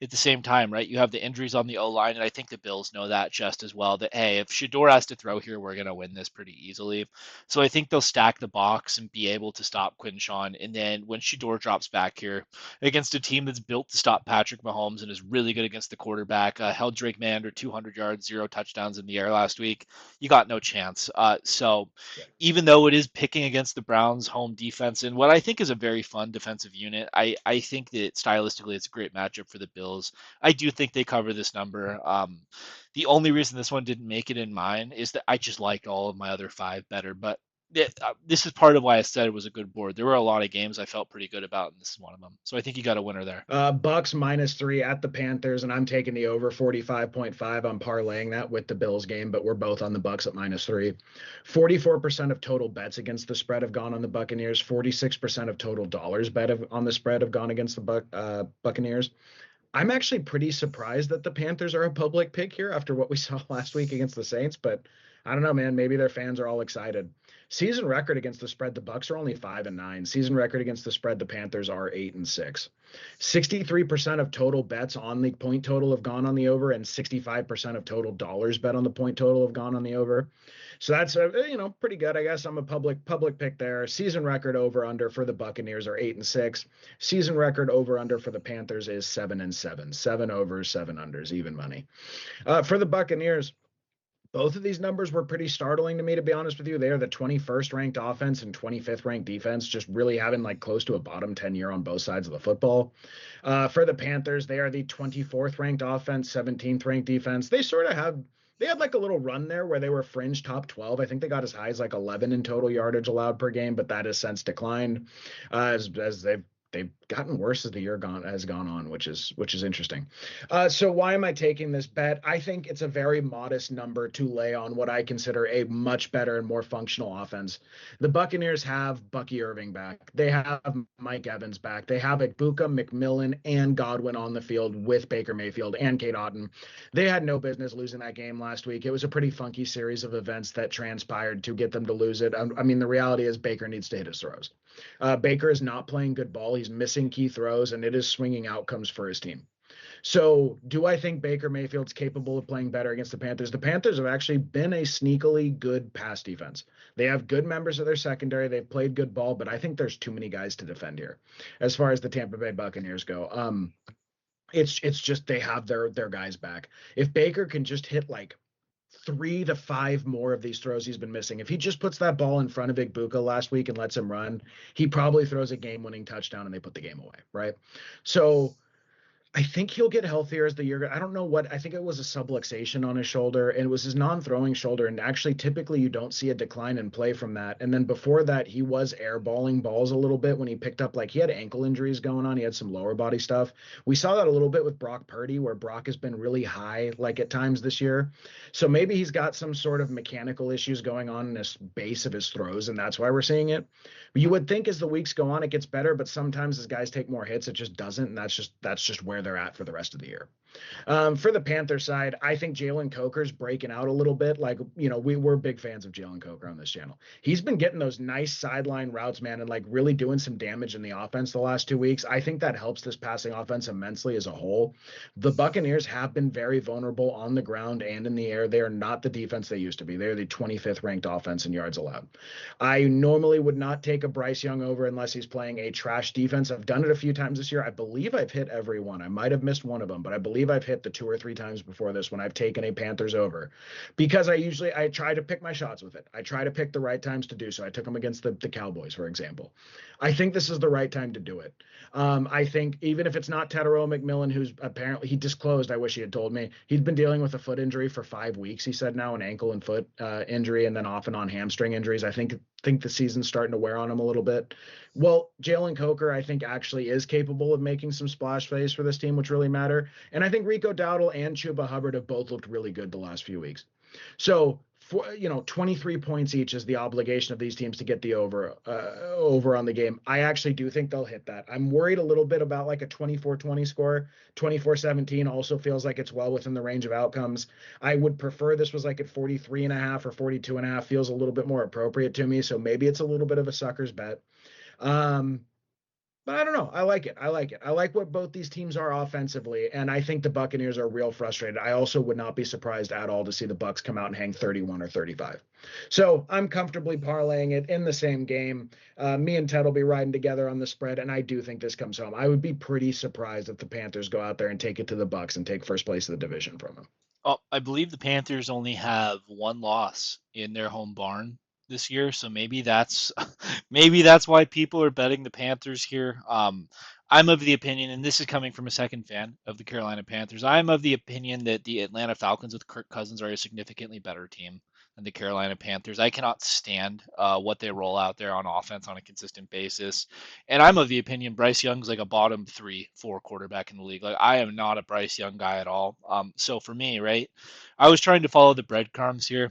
[SPEAKER 1] at the same time, right, you have the injuries on the O line, and I think the Bills know that just as well. That hey, if Shador has to throw here, we're gonna win this pretty easily. So I think they'll stack the box and be able to stop Quinshawn. And then when Shador drops back here against a team that's built to stop Patrick Mahomes and is really good against the quarterback, held Drake May under 200 yards, 0 touchdowns in the air last week. You got no chance. So
[SPEAKER 2] Yeah.
[SPEAKER 1] even though it is picking against the Browns' home defense and what I think is a very fun defensive unit, I think that stylistically it's a great matchup for the Bills. I do think they cover this number. The only reason this one didn't make it in mine is that I just liked all of my other five better. But this is part of why I said it was a good board. There were a lot of games I felt pretty good about, and this is one of them. So I think you got a winner there.
[SPEAKER 2] Bucks -3 at the Panthers, and I'm taking the over 45.5. I'm parlaying that with the Bills game, but we're both on the Bucks at -3. 44% of total bets against the spread have gone on the Buccaneers. 46% of total dollars on the spread have gone against the Buccaneers. I'm actually pretty surprised that the Panthers are a public pick here after what we saw last week against the Saints, but I don't know, man. Maybe their fans are all excited. Season record against the spread, the Bucks are only 5-9. Season record against the spread, the Panthers are 8-6. 63% of total bets on the point total have gone on the over, and 65% of total dollars bet on the point total have gone on the over. So that's pretty good. I guess I'm a public pick there. Season record over under for the Buccaneers are 8-6. Season record over under for the Panthers is 7-7. 7 overs, 7 unders, even money. For the Buccaneers, both of these numbers were pretty startling to me, to be honest with you. They are the 21st ranked offense and 25th ranked defense, just really having like close to a bottom 10 year on both sides of the football. For the Panthers, they are the 24th ranked offense, 17th ranked defense. They had like a little run there where they were fringe top 12. I think they got as high as like 11 in total yardage allowed per game, but that has since declined as they've gotten worse as the year has gone on, which is interesting. So why am I taking this bet? I think it's a very modest number to lay on what I consider a much better and more functional offense. The Buccaneers have Bucky Irving back. They have Mike Evans back. They have Ibuka, McMillan, and Godwin on the field with Baker Mayfield and Kate Otten. They had no business losing that game last week. It was a pretty funky series of events that transpired to get them to lose it. I mean, the reality is Baker needs to hit his throws. Baker is not playing good ball. He's missing key throws, and it is swinging outcomes for his team. So, do I think Baker Mayfield's capable of playing better against the Panthers? The Panthers have actually been a sneakily good pass defense. They have good members of their secondary. They've played good ball, but I think there's too many guys to defend here as far as the Tampa Bay Buccaneers go. It's just they have their guys back. If Baker can just hit like 3 to 5 more of these throws he's been missing. If he just puts that ball in front of Igbuka last week and lets him run, he probably throws a game-winning touchdown and they put the game away, right? So I think he'll get healthier as the year. I don't know what. I think it was a subluxation on his shoulder, and it was his non-throwing shoulder. And actually, typically, you don't see a decline in play from that. And then before that, he was airballing balls a little bit when he picked up. Like he had ankle injuries going on. He had some lower body stuff. We saw that a little bit with Brock Purdy, where Brock has been really high, like at times this year. So maybe he's got some sort of mechanical issues going on in this base of his throws, and that's why we're seeing it. You would think as the weeks go on, it gets better, but sometimes as guys take more hits, it just doesn't, and that's just where they're at for the rest of the year. For the Panther side, I think Jalen Coker's breaking out a little bit. Like, we're big fans of Jalen Coker on this channel. He's been getting those nice sideline routes, man, and like really doing some damage in the offense the last 2 weeks. I think that helps this passing offense immensely as a whole. The Buccaneers have been very vulnerable on the ground and in the air. They are not the defense they used to be. They're the 25th ranked offense in yards allowed. I normally would not take a Bryce Young over unless he's playing a trash defense. I've done it a few times this year. I believe I've hit every one. I might have missed one of them, but I believe I've hit the 2 or 3 times before this when I've taken a Panthers over because I try to pick my shots with it. I try to pick the right times to do so. I took them against the Cowboys, for example. I think this is the right time to do it. I think even if it's not Tedero McMillan, who's apparently he disclosed, I wish he had told me, he'd been dealing with a foot injury for 5 weeks. He said now an ankle and foot injury, and then off and on hamstring injuries. I think the season's starting to wear on him a little bit. Well, Jalen Coker, I think, actually is capable of making some splash plays for this team, which really matter. And I think Rico Dowdle and Chuba Hubbard have both looked really good the last few weeks. So, 23 points each is the obligation of these teams to get the over on the game. I actually do think they'll hit that. I'm worried a little bit about like a 24-20 score. 24-17 also feels like it's well within the range of outcomes. I would prefer this was like at 43 and a half or 42 and a half, feels a little bit more appropriate to me. So maybe it's a little bit of a sucker's bet. Um, but I don't know. I like it. I like it. I like what both these teams are offensively, and I think the Buccaneers are real frustrated. I also would not be surprised at all to see the Bucks come out and hang 31 or 35. So I'm comfortably parlaying it in the same game. Me and Ted will be riding together on the spread, and I do think this comes home. I would be pretty surprised if the Panthers go out there and take it to the Bucks and take first place of the division from them.
[SPEAKER 1] Oh, I believe the Panthers only have one loss in their home barn this year, so maybe that's maybe that's why people are betting the Panthers here. I'm of the opinion, and this is coming from a second fan of the Carolina Panthers. I'm of the opinion that the Atlanta Falcons with Kirk Cousins are a significantly better team than the Carolina Panthers. I cannot stand what they roll out there on offense on a consistent basis, and I'm of the opinion Bryce Young's like a bottom 3, 4 quarterback in the league. Like I am not a Bryce Young guy at all. So for me, right, I was trying to follow the breadcrumbs here.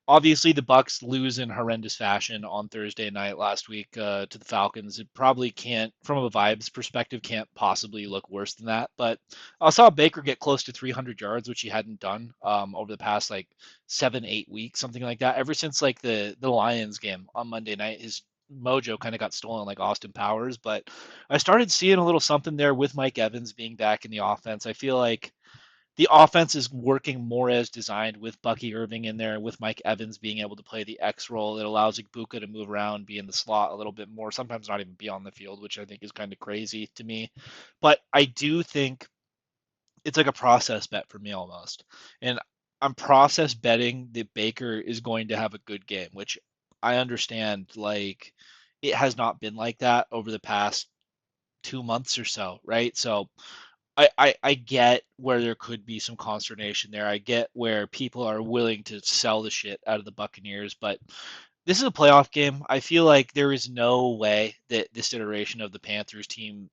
[SPEAKER 1] Obviously, the Bucks lose in horrendous fashion on Thursday night last week to the Falcons. It probably can't, from a vibes perspective, can't possibly look worse than that. But I saw Baker get close to 300 yards, which he hadn't done over the past like 7, 8 weeks, something like that. Ever since like the Lions game on Monday night, his mojo kind of got stolen like Austin Powers. But I started seeing a little something there with Mike Evans being back in the offense. I feel like the offense is working more as designed with Bucky Irving in there, with Mike Evans being able to play the X role. It allows Ibuka to move around, be in the slot a little bit more, sometimes not even be on the field, which I think is kind of crazy to me. But I do think it's like a process bet for me almost. And I'm process betting that Baker is going to have a good game, which I understand like it has not been like that over the past 2 months or so, right? So I get where there could be some consternation there. I get where people are willing to sell the shit out of the Buccaneers, but this is a playoff game. I feel like there is no way that this iteration of the Panthers team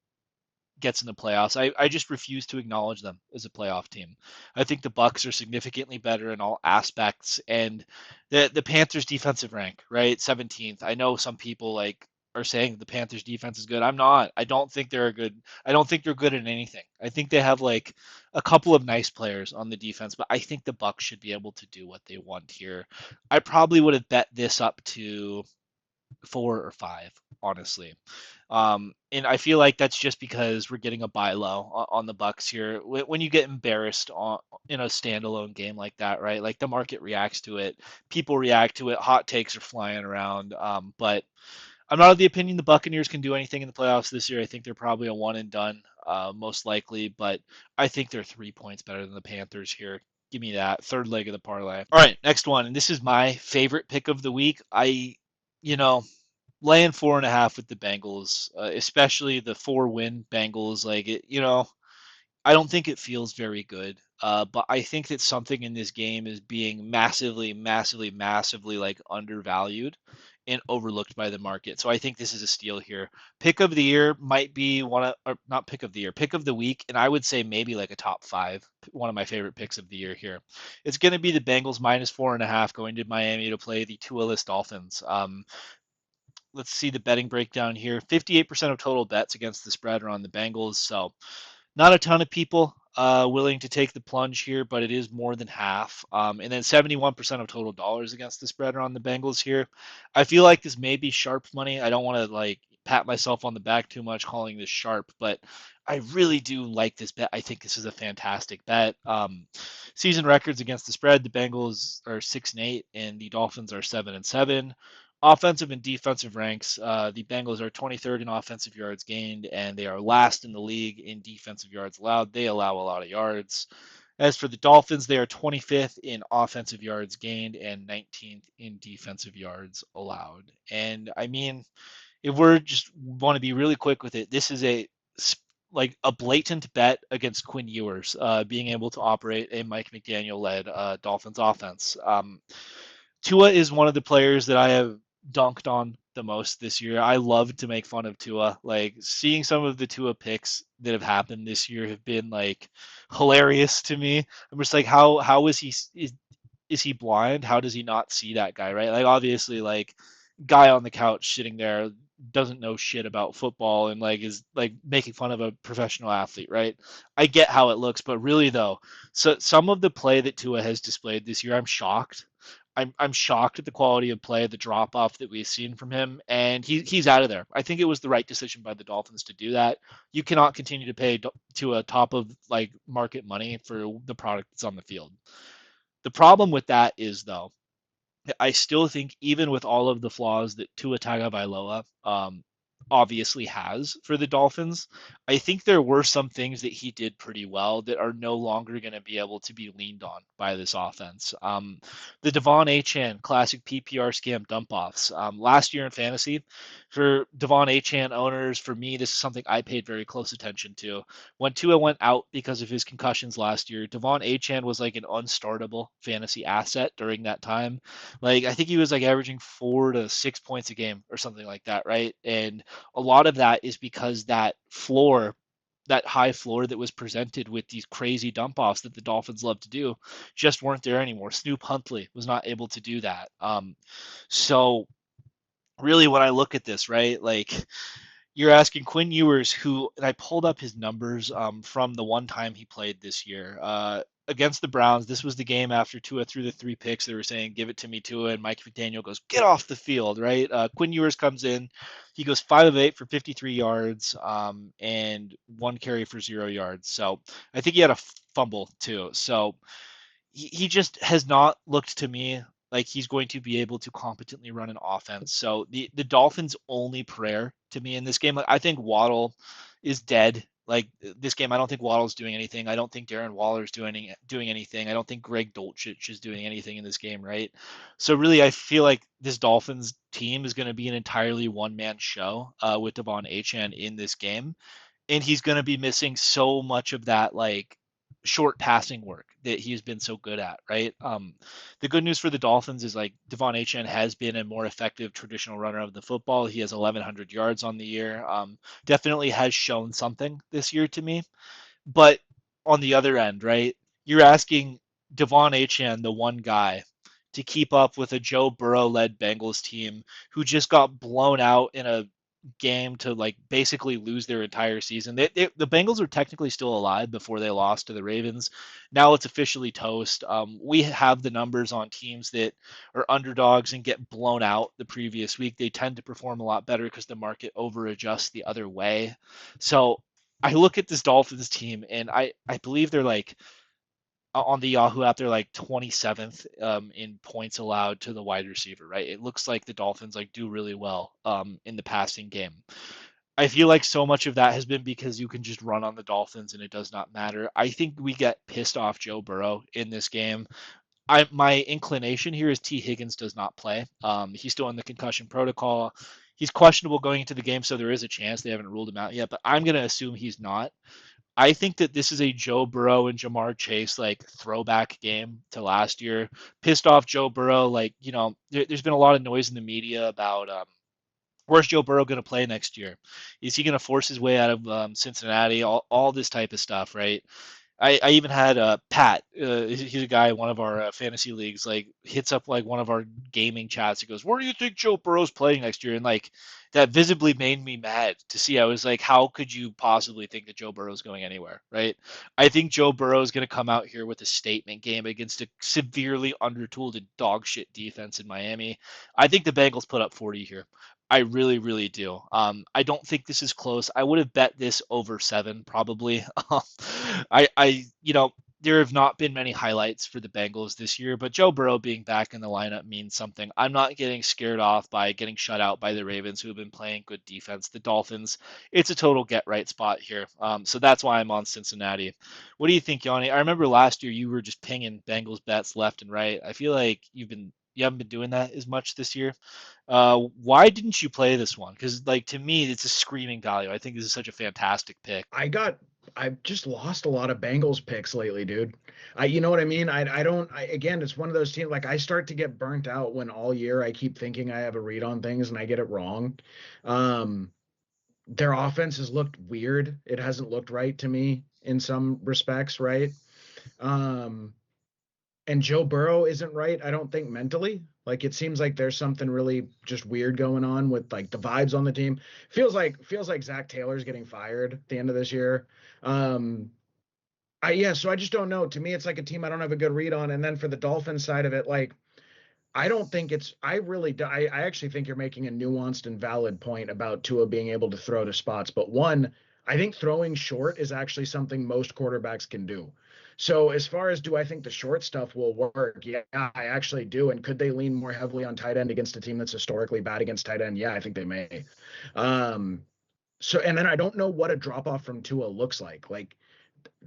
[SPEAKER 1] gets in the playoffs. I just refuse to acknowledge them as a playoff team. I think the Bucks are significantly better in all aspects, and the Panthers defensive rank, right, 17th. I know some people like are saying the Panthers defense is good. I'm not. I don't think they're good. I don't think they're good at anything. I think they have like a couple of nice players on the defense, but I think the Bucks should be able to do what they want here. I probably would have bet this up to 4 or 5, honestly. And I feel like that's just because we're getting a buy low on the Bucks here. When you get embarrassed in a standalone game like that, right? Like the market reacts to it, people react to it, hot takes are flying around. But I'm not of the opinion the Buccaneers can do anything in the playoffs this year. I think they're probably a one and done, most likely. But I think they're 3 points better than the Panthers here. Give me that third leg of the parlay. All right, next one, and this is my favorite pick of the week. You know, laying 4.5 with the Bengals, especially the 4-win Bengals, like it. I don't think it feels very good. But I think that something in this game is being massively, massively, massively like undervalued and overlooked by the market. So I think this is a steal here. Pick of the year might be one of, or not pick of the year, pick of the week, and I would say maybe like a top five. One of my favorite picks of the year here. It's going to be the Bengals -4.5 going to Miami to play the Tua-less Dolphins. Let's see the betting breakdown here. 58% of total bets against the spread are on the Bengals. So not a ton of people willing to take the plunge here, but it is more than half. And then 71% of total dollars against the spread are on the Bengals here. I feel like this may be sharp money. I don't want to like pat myself on the back too much calling this sharp, but I really do like this bet. I think this is a fantastic bet. Season records against the spread: the Bengals are 6-8, and the Dolphins are 7-7. Offensive and defensive ranks, the Bengals are 23rd in offensive yards gained, and they are last in the league in defensive yards allowed. They allow a lot of yards. As for the Dolphins, they are 25th in offensive yards gained and 19th in defensive yards allowed. And I mean, if we're just want to be really quick with it, this is like a blatant bet against Quinn Ewers being able to operate a Mike McDaniel led Dolphins offense. Tua is one of the players that I have dunked on the most this year. I love to make fun of Tua. Like seeing some of the Tua picks that have happened this year have been like hilarious to me. I'm just like, how is he blind? How does he not see that guy, right? Like obviously like guy on the couch sitting there doesn't know shit about football and like is like making fun of a professional athlete, right? I get how it looks, but really though, so some of the play that Tua has displayed this year, I'm shocked. I'm shocked at the quality of play, the drop off that we've seen from him, and he's out of there. I think it was the right decision by the Dolphins to do that. You cannot continue to pay to a top of like market money for the product that's on the field. The problem with that is though, I still think even with all of the flaws that Tua Tagovailoa obviously has for the Dolphins, I think there were some things that he did pretty well that are no longer going to be able to be leaned on by this offense. The Devon Achan classic PPR scam dump offs last year in fantasy for Devon Achan owners. For me, this is something I paid very close attention to. When Tua went out because of his concussions last year, Devon Achan was like an unstartable fantasy asset during that time. Like I think he was like averaging 4 to 6 points a game or something like that, right? And a lot of that is because that floor, that high floor that was presented with these crazy dump offs that the Dolphins love to do, just weren't there anymore. Snoop Huntley was not able to do that. So really, when I look at this, right, like you're asking Quinn Ewers, who, and I pulled up his numbers from the one time he played this year against the Browns. This was the game after Tua threw the 3 picks. They were saying, "Give it to me, Tua," and Mike McDaniel goes, "Get off the field!" Right? Quinn Ewers comes in. He goes 5 of 8 for 53 yards and 1 carry for 0 yards. So I think he had a fumble too. So he just has not looked to me like he's going to be able to competently run an offense. So the Dolphins' only prayer to me in this game, like I think Waddle is dead. Like this game, I don't think Waddle's doing anything. I don't think Darren Waller's doing anything. I don't think Greg Dulcich is doing anything in this game, right? So really, I feel like this Dolphins team is going to be an entirely one-man show with Devon Achan in this game, and he's going to be missing so much of that like short passing work that he's been so good at, right? The good news for the Dolphins is like Devon Achane has been a more effective traditional runner of the football. He has 1,100 yards on the year. Definitely has shown something this year to me. But on the other end, right, you're asking Devon Achane, the one guy, to keep up with a Joe Burrow led Bengals team who just got blown out in a game to like basically lose their entire season. The Bengals were technically still alive before they lost to the Ravens. Now it's officially toast. We have the numbers on teams that are underdogs and get blown out the previous week. They tend to perform a lot better because the market over adjusts the other way. So I look at this Dolphins team and I believe they're like on the Yahoo app, they're like 27th in points allowed to the wide receiver, right? It looks like the Dolphins like do really well in the passing game. I feel like so much of that has been because you can just run on the Dolphins and it does not matter. I think we get pissed off Joe Burrow in this game. My inclination here is T. Higgins does not play. He's still in the concussion protocol. He's questionable going into the game, so there is a chance they haven't ruled him out yet. But I'm going to assume he's not. I think that this is a Joe Burrow and Jamar Chase like throwback game to last year. Pissed off Joe Burrow, like there's been a lot of noise in the media about where's Joe Burrow going to play next year? Is he going to force his way out of Cincinnati? All this type of stuff, right? I even had Pat. He's a guy in one of our fantasy leagues. Like hits up like one of our gaming chats. He goes, "Where do you think Joe Burrow's playing next year?" And like that visibly made me mad to see. I was like, "How could you possibly think that Joe Burrow's going anywhere?" Right? I think Joe Burrow is going to come out here with a statement game against a severely undertooled and dog shit defense in Miami. I think the Bengals put up 40 here. I really, really do. I don't think this is close. I would have bet this over 7 probably. There have not been many highlights for the Bengals this year, but Joe Burrow being back in the lineup means something. I'm not getting scared off by getting shut out by the Ravens, who have been playing good defense. The Dolphins, it's a total get right spot here. So that's why I'm on Cincinnati. What do you think, Yanni? I remember last year you were just pinging Bengals bets left and right. I feel like you haven't been doing that as much this year. Why didn't you play this one? Because like to me, it's a screaming value. I think this is such a fantastic pick.
[SPEAKER 2] I've just lost a lot of Bengals picks lately, dude. You know what I mean? I don't, again, it's one of those teams, like I start to get burnt out when all year I keep thinking I have a read on things and I get it wrong. Um, their offense has looked weird. It hasn't looked right to me in some respects, right? Um, and Joe Burrow isn't right, I don't think mentally. Like it seems like there's something really just weird going on with like the vibes on the team. Feels like Zach Taylor's getting fired at the end of this year. Um, so I just don't know. To me, it's like a team I don't have a good read on. And then for the Dolphins side of it, like I don't think it's. I really do. I actually think you're making a nuanced and valid point about Tua being able to throw to spots. But one, I think throwing short is actually something most quarterbacks can do. So as far as do I think the short stuff will work? Yeah, I actually do. And could they lean more heavily on tight end against a team that's historically bad against tight end? Yeah, I think they may. Um, so and then I don't know what a drop off from Tua looks like. Like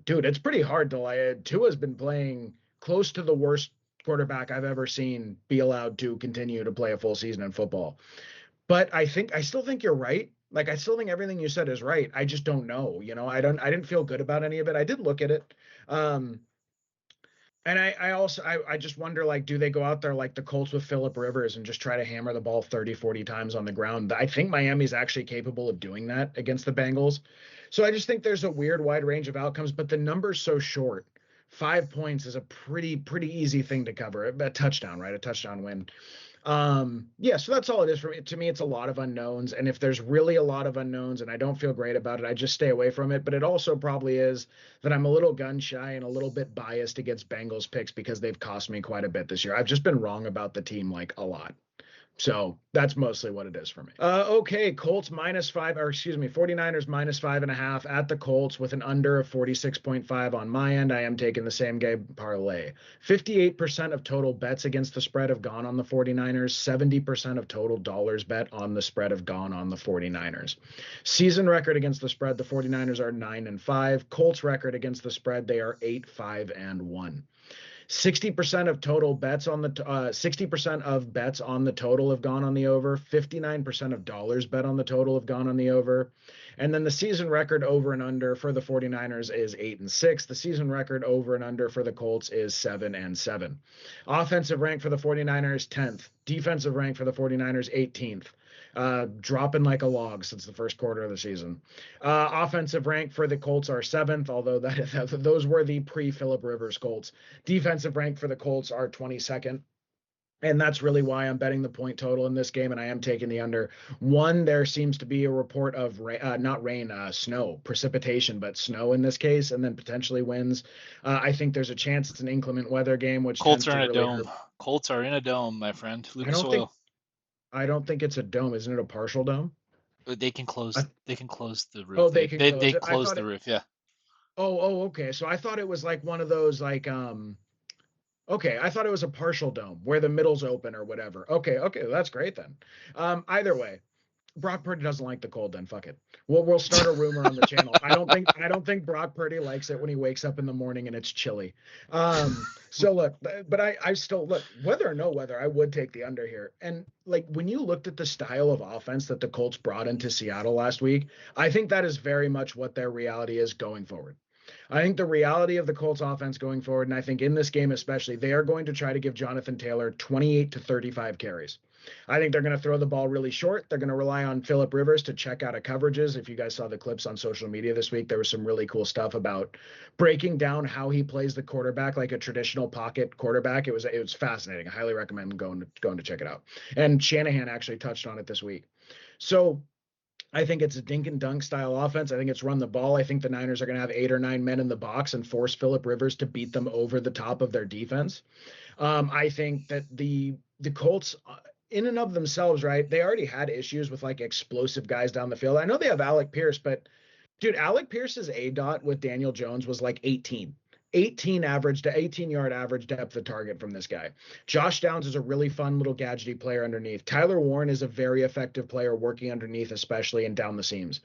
[SPEAKER 2] dude, it's pretty hard to like. Tua's been playing close to the worst quarterback I've ever seen be allowed to continue to play a full season in football. But I still think you're right. Like I still think everything you said is right. I just don't know. I didn't feel good about any of it. I did look at it. Um, and I also I just wonder like do they go out there like the Colts with Philip Rivers and just try to hammer the ball 30 40 times on the ground. I think Miami's actually capable of doing that against the Bengals. So I just think there's a weird wide range of outcomes, but the number's so short. 5 points is a pretty easy thing to cover. A touchdown, right? A touchdown win. Yeah, so that's all it is for me. To me, it's a lot of unknowns. And if there's really a lot of unknowns and I don't feel great about it, I just stay away from it. But it also probably is that I'm a little gun shy and a little bit biased against Bengals picks because they've cost me quite a bit this year. I've just been wrong about the team like a lot. So that's mostly what it is for me. Okay, Colts minus five, or excuse me, 49ers minus 5.5 at the Colts with an under of 46.5 on my end. I am taking the same game parlay. 58% of total bets against the spread have gone on the 49ers. 70% of total dollars bet on the spread have gone on the 49ers. Season record against the spread, the 49ers are 9-5. Colts record against the spread, they are 8-5-1. 60% of total bets on the 60% of bets on the total have gone on the over. 59% of dollars bet on the total have gone on the over. And then the season record over and under for the 49ers is 8-6. The season record over and under for the Colts is 7-7. Offensive rank for the 49ers 10th. Defensive rank for the 49ers 18th. Dropping like a log since the first quarter of the season. Offensive rank for the Colts are 7th, although those were the pre-Philip Rivers Colts. Defensive rank for the Colts are 22nd. And that's really why I'm betting the point total in this game, and I am taking the under. One, there seems to be a report of not rain, snow, precipitation, but snow in this case, and then potentially winds. I think there's a chance it's an inclement weather game, which
[SPEAKER 1] Colts
[SPEAKER 2] tends
[SPEAKER 1] are
[SPEAKER 2] to
[SPEAKER 1] in a
[SPEAKER 2] really
[SPEAKER 1] dome.
[SPEAKER 2] hurt.
[SPEAKER 1] Colts are in a dome, my friend.
[SPEAKER 2] I
[SPEAKER 1] Lucas
[SPEAKER 2] don't think
[SPEAKER 1] Oil.
[SPEAKER 2] I don't think it's a dome. Isn't it a partial dome?
[SPEAKER 1] They can
[SPEAKER 2] I,
[SPEAKER 1] close. They can close the
[SPEAKER 2] oh,
[SPEAKER 1] roof.
[SPEAKER 2] they can
[SPEAKER 1] They
[SPEAKER 2] close it. I
[SPEAKER 1] close
[SPEAKER 2] thought
[SPEAKER 1] the
[SPEAKER 2] it.
[SPEAKER 1] roof. Yeah.
[SPEAKER 2] Okay. So I thought it was like one of those like okay, I thought it was a partial dome where the middle's open or whatever. Okay, that's great then. Either way. Brock Purdy doesn't like the cold, then fuck it. We'll start a rumor on the channel. I don't think Brock Purdy likes it when he wakes up in the morning and it's chilly. So look, but I still look, whether or no weather, I would take the under here. And like when you looked at the style of offense that the Colts brought into Seattle last week, I think that is very much what their reality is going forward. I think the reality of the Colts offense going forward, and I think in this game especially, they are going to try to give Jonathan Taylor 28 to 35 carries. I think they're going to throw the ball really short. They're going to rely on Philip Rivers to check out of coverages. If you guys saw the clips on social media this week, there was some really cool stuff about breaking down how he plays the quarterback like a traditional pocket quarterback. It was fascinating. I highly recommend going to check it out. And Shanahan actually touched on it this week. So I think it's a dink and dunk style offense. I think it's run the ball. I think the Niners are going to have 8 or 9 men in the box and force Philip Rivers to beat them over the top of their defense. I think that the Colts, in and of themselves, right? They already had issues with like explosive guys down the field. I know they have Alec Pierce, but dude, Alec Pierce's A dot with Daniel Jones was like 18. 18 average to 18-yard average depth of target from this guy. Josh Downs is a really fun little gadgety player underneath. Tyler Warren is a very effective player working underneath, especially and down the seams.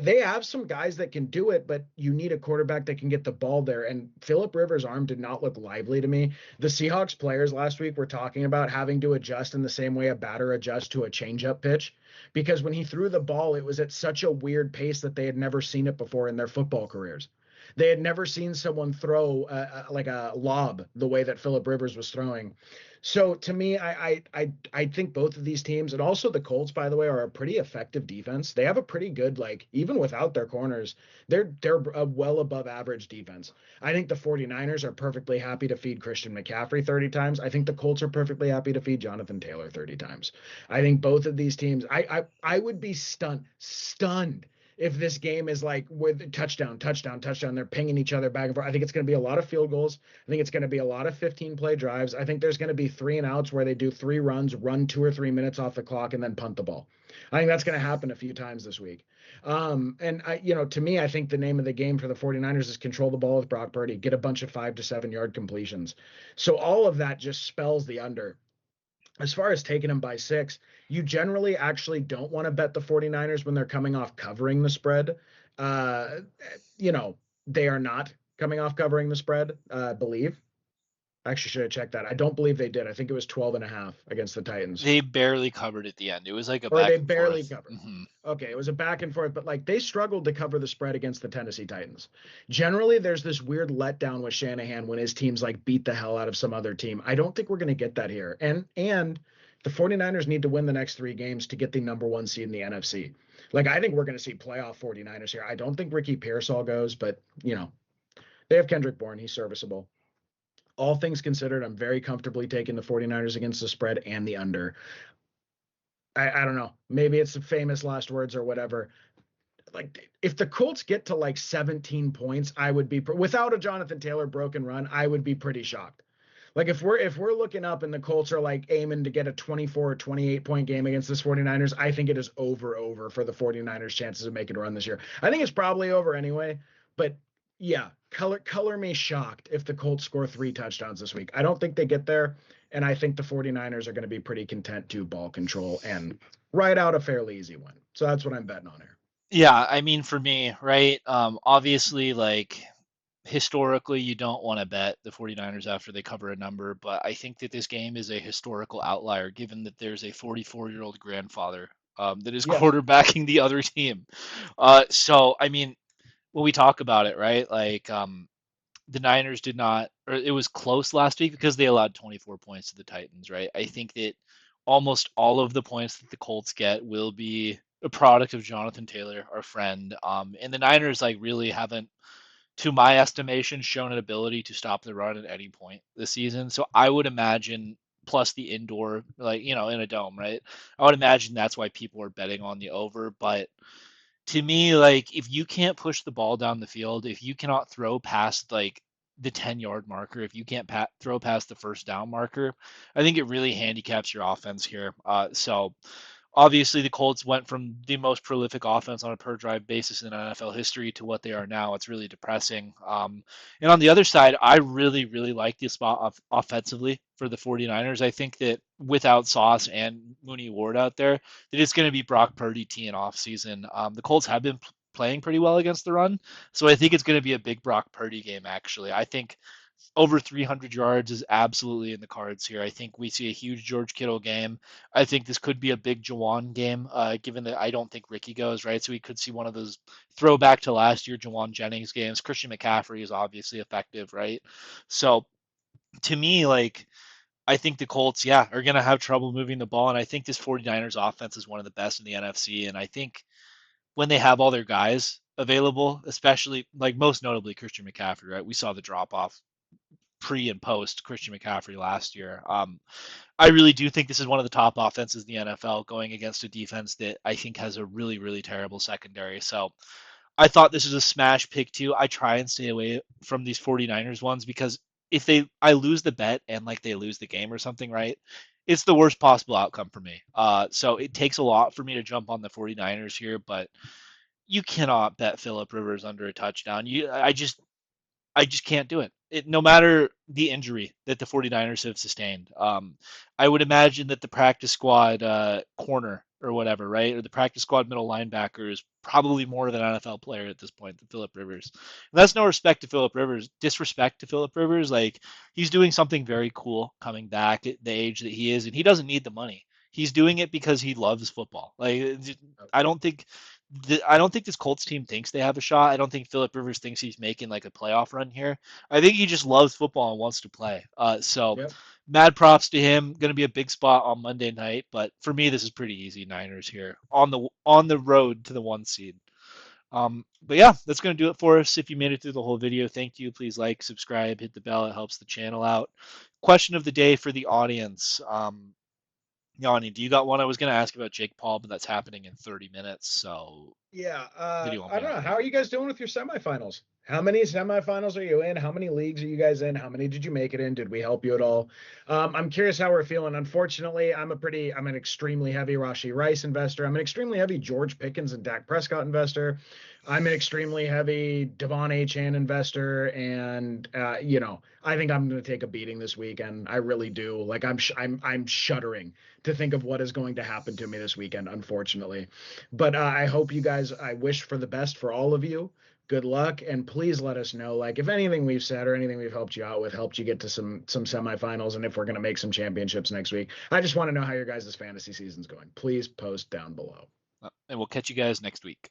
[SPEAKER 2] They have some guys that can do it, but you need a quarterback that can get the ball there. And Philip Rivers' arm did not look lively to me. The Seahawks players last week were talking about having to adjust in the same way a batter adjusts to a changeup pitch because when he threw the ball, it was at such a weird pace that they had never seen it before in their football careers. They had never seen someone throw like a lob the way that Philip Rivers was throwing. So to me, I think both of these teams and also the Colts, by the way, are a pretty effective defense. They have a pretty good like even without their corners, they're a well above average defense. I think the 49ers are perfectly happy to feed Christian McCaffrey 30 times. I think the Colts are perfectly happy to feed Jonathan Taylor 30 times. I think both of these teams, I would be stunned if this game is like with touchdown, touchdown, touchdown, they're pinging each other back and forth. I think it's going to be a lot of field goals. I think it's going to be a lot of 15 play drives. I think there's going to be 3 and outs where they do 3 runs, run 2 or 3 minutes off the clock, and then punt the ball. I think that's going to happen a few times this week. And to me, I think the name of the game for the 49ers is control the ball with Brock Purdy, get a bunch of 5 to 7 yard completions. So all of that just spells the under. As far as taking them by 6, you generally actually don't want to bet the 49ers when they're coming off covering the spread. Uh, they are not coming off covering the spread, I believe. Actually, should have checked that. I don't believe they did. I think it was 12.5 against the Titans.
[SPEAKER 1] They barely covered at the end. It was like a
[SPEAKER 2] Or they
[SPEAKER 1] back and
[SPEAKER 2] barely
[SPEAKER 1] forth.
[SPEAKER 2] covered. Okay, it was a back and forth, but like they struggled to cover the spread against the Tennessee Titans. Generally, there's this weird letdown with Shanahan when his teams like beat the hell out of some other team. I don't think we're going to get that here. And the 49ers need to win the next 3 games to get the number 1 seed in the NFC. Like I think we're going to see playoff 49ers here. I don't think Ricky Pearsall goes, but they have Kendrick Bourne. He's serviceable. All things considered, I'm very comfortably taking the 49ers against the spread and the under. I don't know. Maybe it's the famous last words or whatever. Like if the Colts get to like 17 points, I would be without a Jonathan Taylor broken run, I would be pretty shocked. Like if we're looking up and the Colts are like aiming to get a 24 or 28 point game against this 49ers, I think it is over for the 49ers chances of making a run this year. I think it's probably over anyway, but yeah, color me shocked if the Colts score 3 touchdowns this week. I don't think they get there, and I think the 49ers are going to be pretty content to ball control and ride out a fairly easy win. So that's what I'm betting on here.
[SPEAKER 1] Yeah, I mean for me, right? Obviously, like historically, you don't want to bet the 49ers after they cover a number, but I think that this game is a historical outlier given that there's a 44-year-old grandfather that is
[SPEAKER 2] Yes.
[SPEAKER 1] quarterbacking the other team. So I mean, when we talk about it, right? Like the Niners did not, or it was close last week because they allowed 24 points to the Titans, right? I think that almost all of the points that the Colts get will be a product of Jonathan Taylor, our friend. And the Niners like really haven't, to my estimation, shown an ability to stop the run at any point this season. So I would imagine, plus the indoor, like in a dome, right? I would imagine that's why people are betting on the over. But to me, like if you can't push the ball down the field, if you cannot throw past like the 10-yard marker, if you can't throw past the first down marker, I think it really handicaps your offense here. So Obviously, the Colts went from the most prolific offense on a per drive basis in NFL history to what they are now. It's really depressing. And on the other side, I really, really like the spot offensively for the 49ers. I think that without Sauce and Mooney Ward out there, that it's going to be Brock Purdy teeing off season. The Colts have been playing pretty well against the run, so I think it's going to be a big Brock Purdy game, actually. I think over 300 yards is absolutely in the cards here. I think we see a huge George Kittle game. I think this could be a big Jawan game, given that I don't think Ricky goes, right? So we could see one of those throwback to last year Jawan Jennings games. Christian McCaffrey is obviously effective, right? So to me, like, I think the Colts, yeah, are going to have trouble moving the ball. And I think this 49ers offense is one of the best in the NFC. And I think when they have all their guys available, especially like most notably Christian McCaffrey, right? We saw the drop off pre and post Christian McCaffrey last year. I really do think this is one of the top offenses in the NFL going against a defense that I think has a really, really terrible secondary. So I thought this was a smash pick too. I try and stay away from these 49ers ones because if I lose the bet and like they lose the game or something, right? It's the worst possible outcome for me. So it takes a lot for me to jump on the 49ers here, but you cannot bet Philip Rivers under a touchdown. I just can't do it. No matter the injury that the 49ers have sustained. I would imagine that the practice squad corner or whatever, right? Or the practice squad middle linebacker is probably more of an NFL player at this point than Philip Rivers. And that's no respect to Philip Rivers, disrespect to Philip Rivers. Like, he's doing something very cool coming back at the age that he is, and he doesn't need the money. He's doing it because he loves football. Like, I don't think I don't think this Colts team thinks they have a shot. I don't think Philip Rivers thinks he's making like a playoff run here. I think he just loves football and wants to play. So
[SPEAKER 2] Yep.
[SPEAKER 1] mad props to him. Going to be a big spot on Monday night, but for me, this is pretty easy. Niners here on the road to the 1 seed. But yeah, that's going to do it for us. If you made it through the whole video, thank you. Please like, subscribe, hit the bell. It helps the channel out. Question of the day for the audience. Yanni, do you got one? I was going to ask about Jake Paul, but that's happening in 30 minutes, so
[SPEAKER 2] Yeah,
[SPEAKER 1] video won't
[SPEAKER 2] I
[SPEAKER 1] be
[SPEAKER 2] don't
[SPEAKER 1] on.
[SPEAKER 2] know. How are you guys doing with your semifinals? How many semifinals are you in? How many leagues are you guys in? How many did you make it in? Did we help you at all? I'm curious how we're feeling. Unfortunately, I'm an extremely heavy Rashi Rice investor. I'm an extremely heavy George Pickens and Dak Prescott investor. I'm an extremely heavy Devon A. Chan investor, and I think I'm going to take a beating this weekend. I really do. Like I'm shuddering to think of what is going to happen to me this weekend. Unfortunately. But I hope you guys, I wish for the best for all of you. Good luck, and please let us know, like, if anything we've said or anything we've helped you out with helped you get to some semifinals, and if we're going to make some championships next week. I just want to know how your guys' fantasy season's going. Please post down below.
[SPEAKER 1] And we'll catch you guys next week.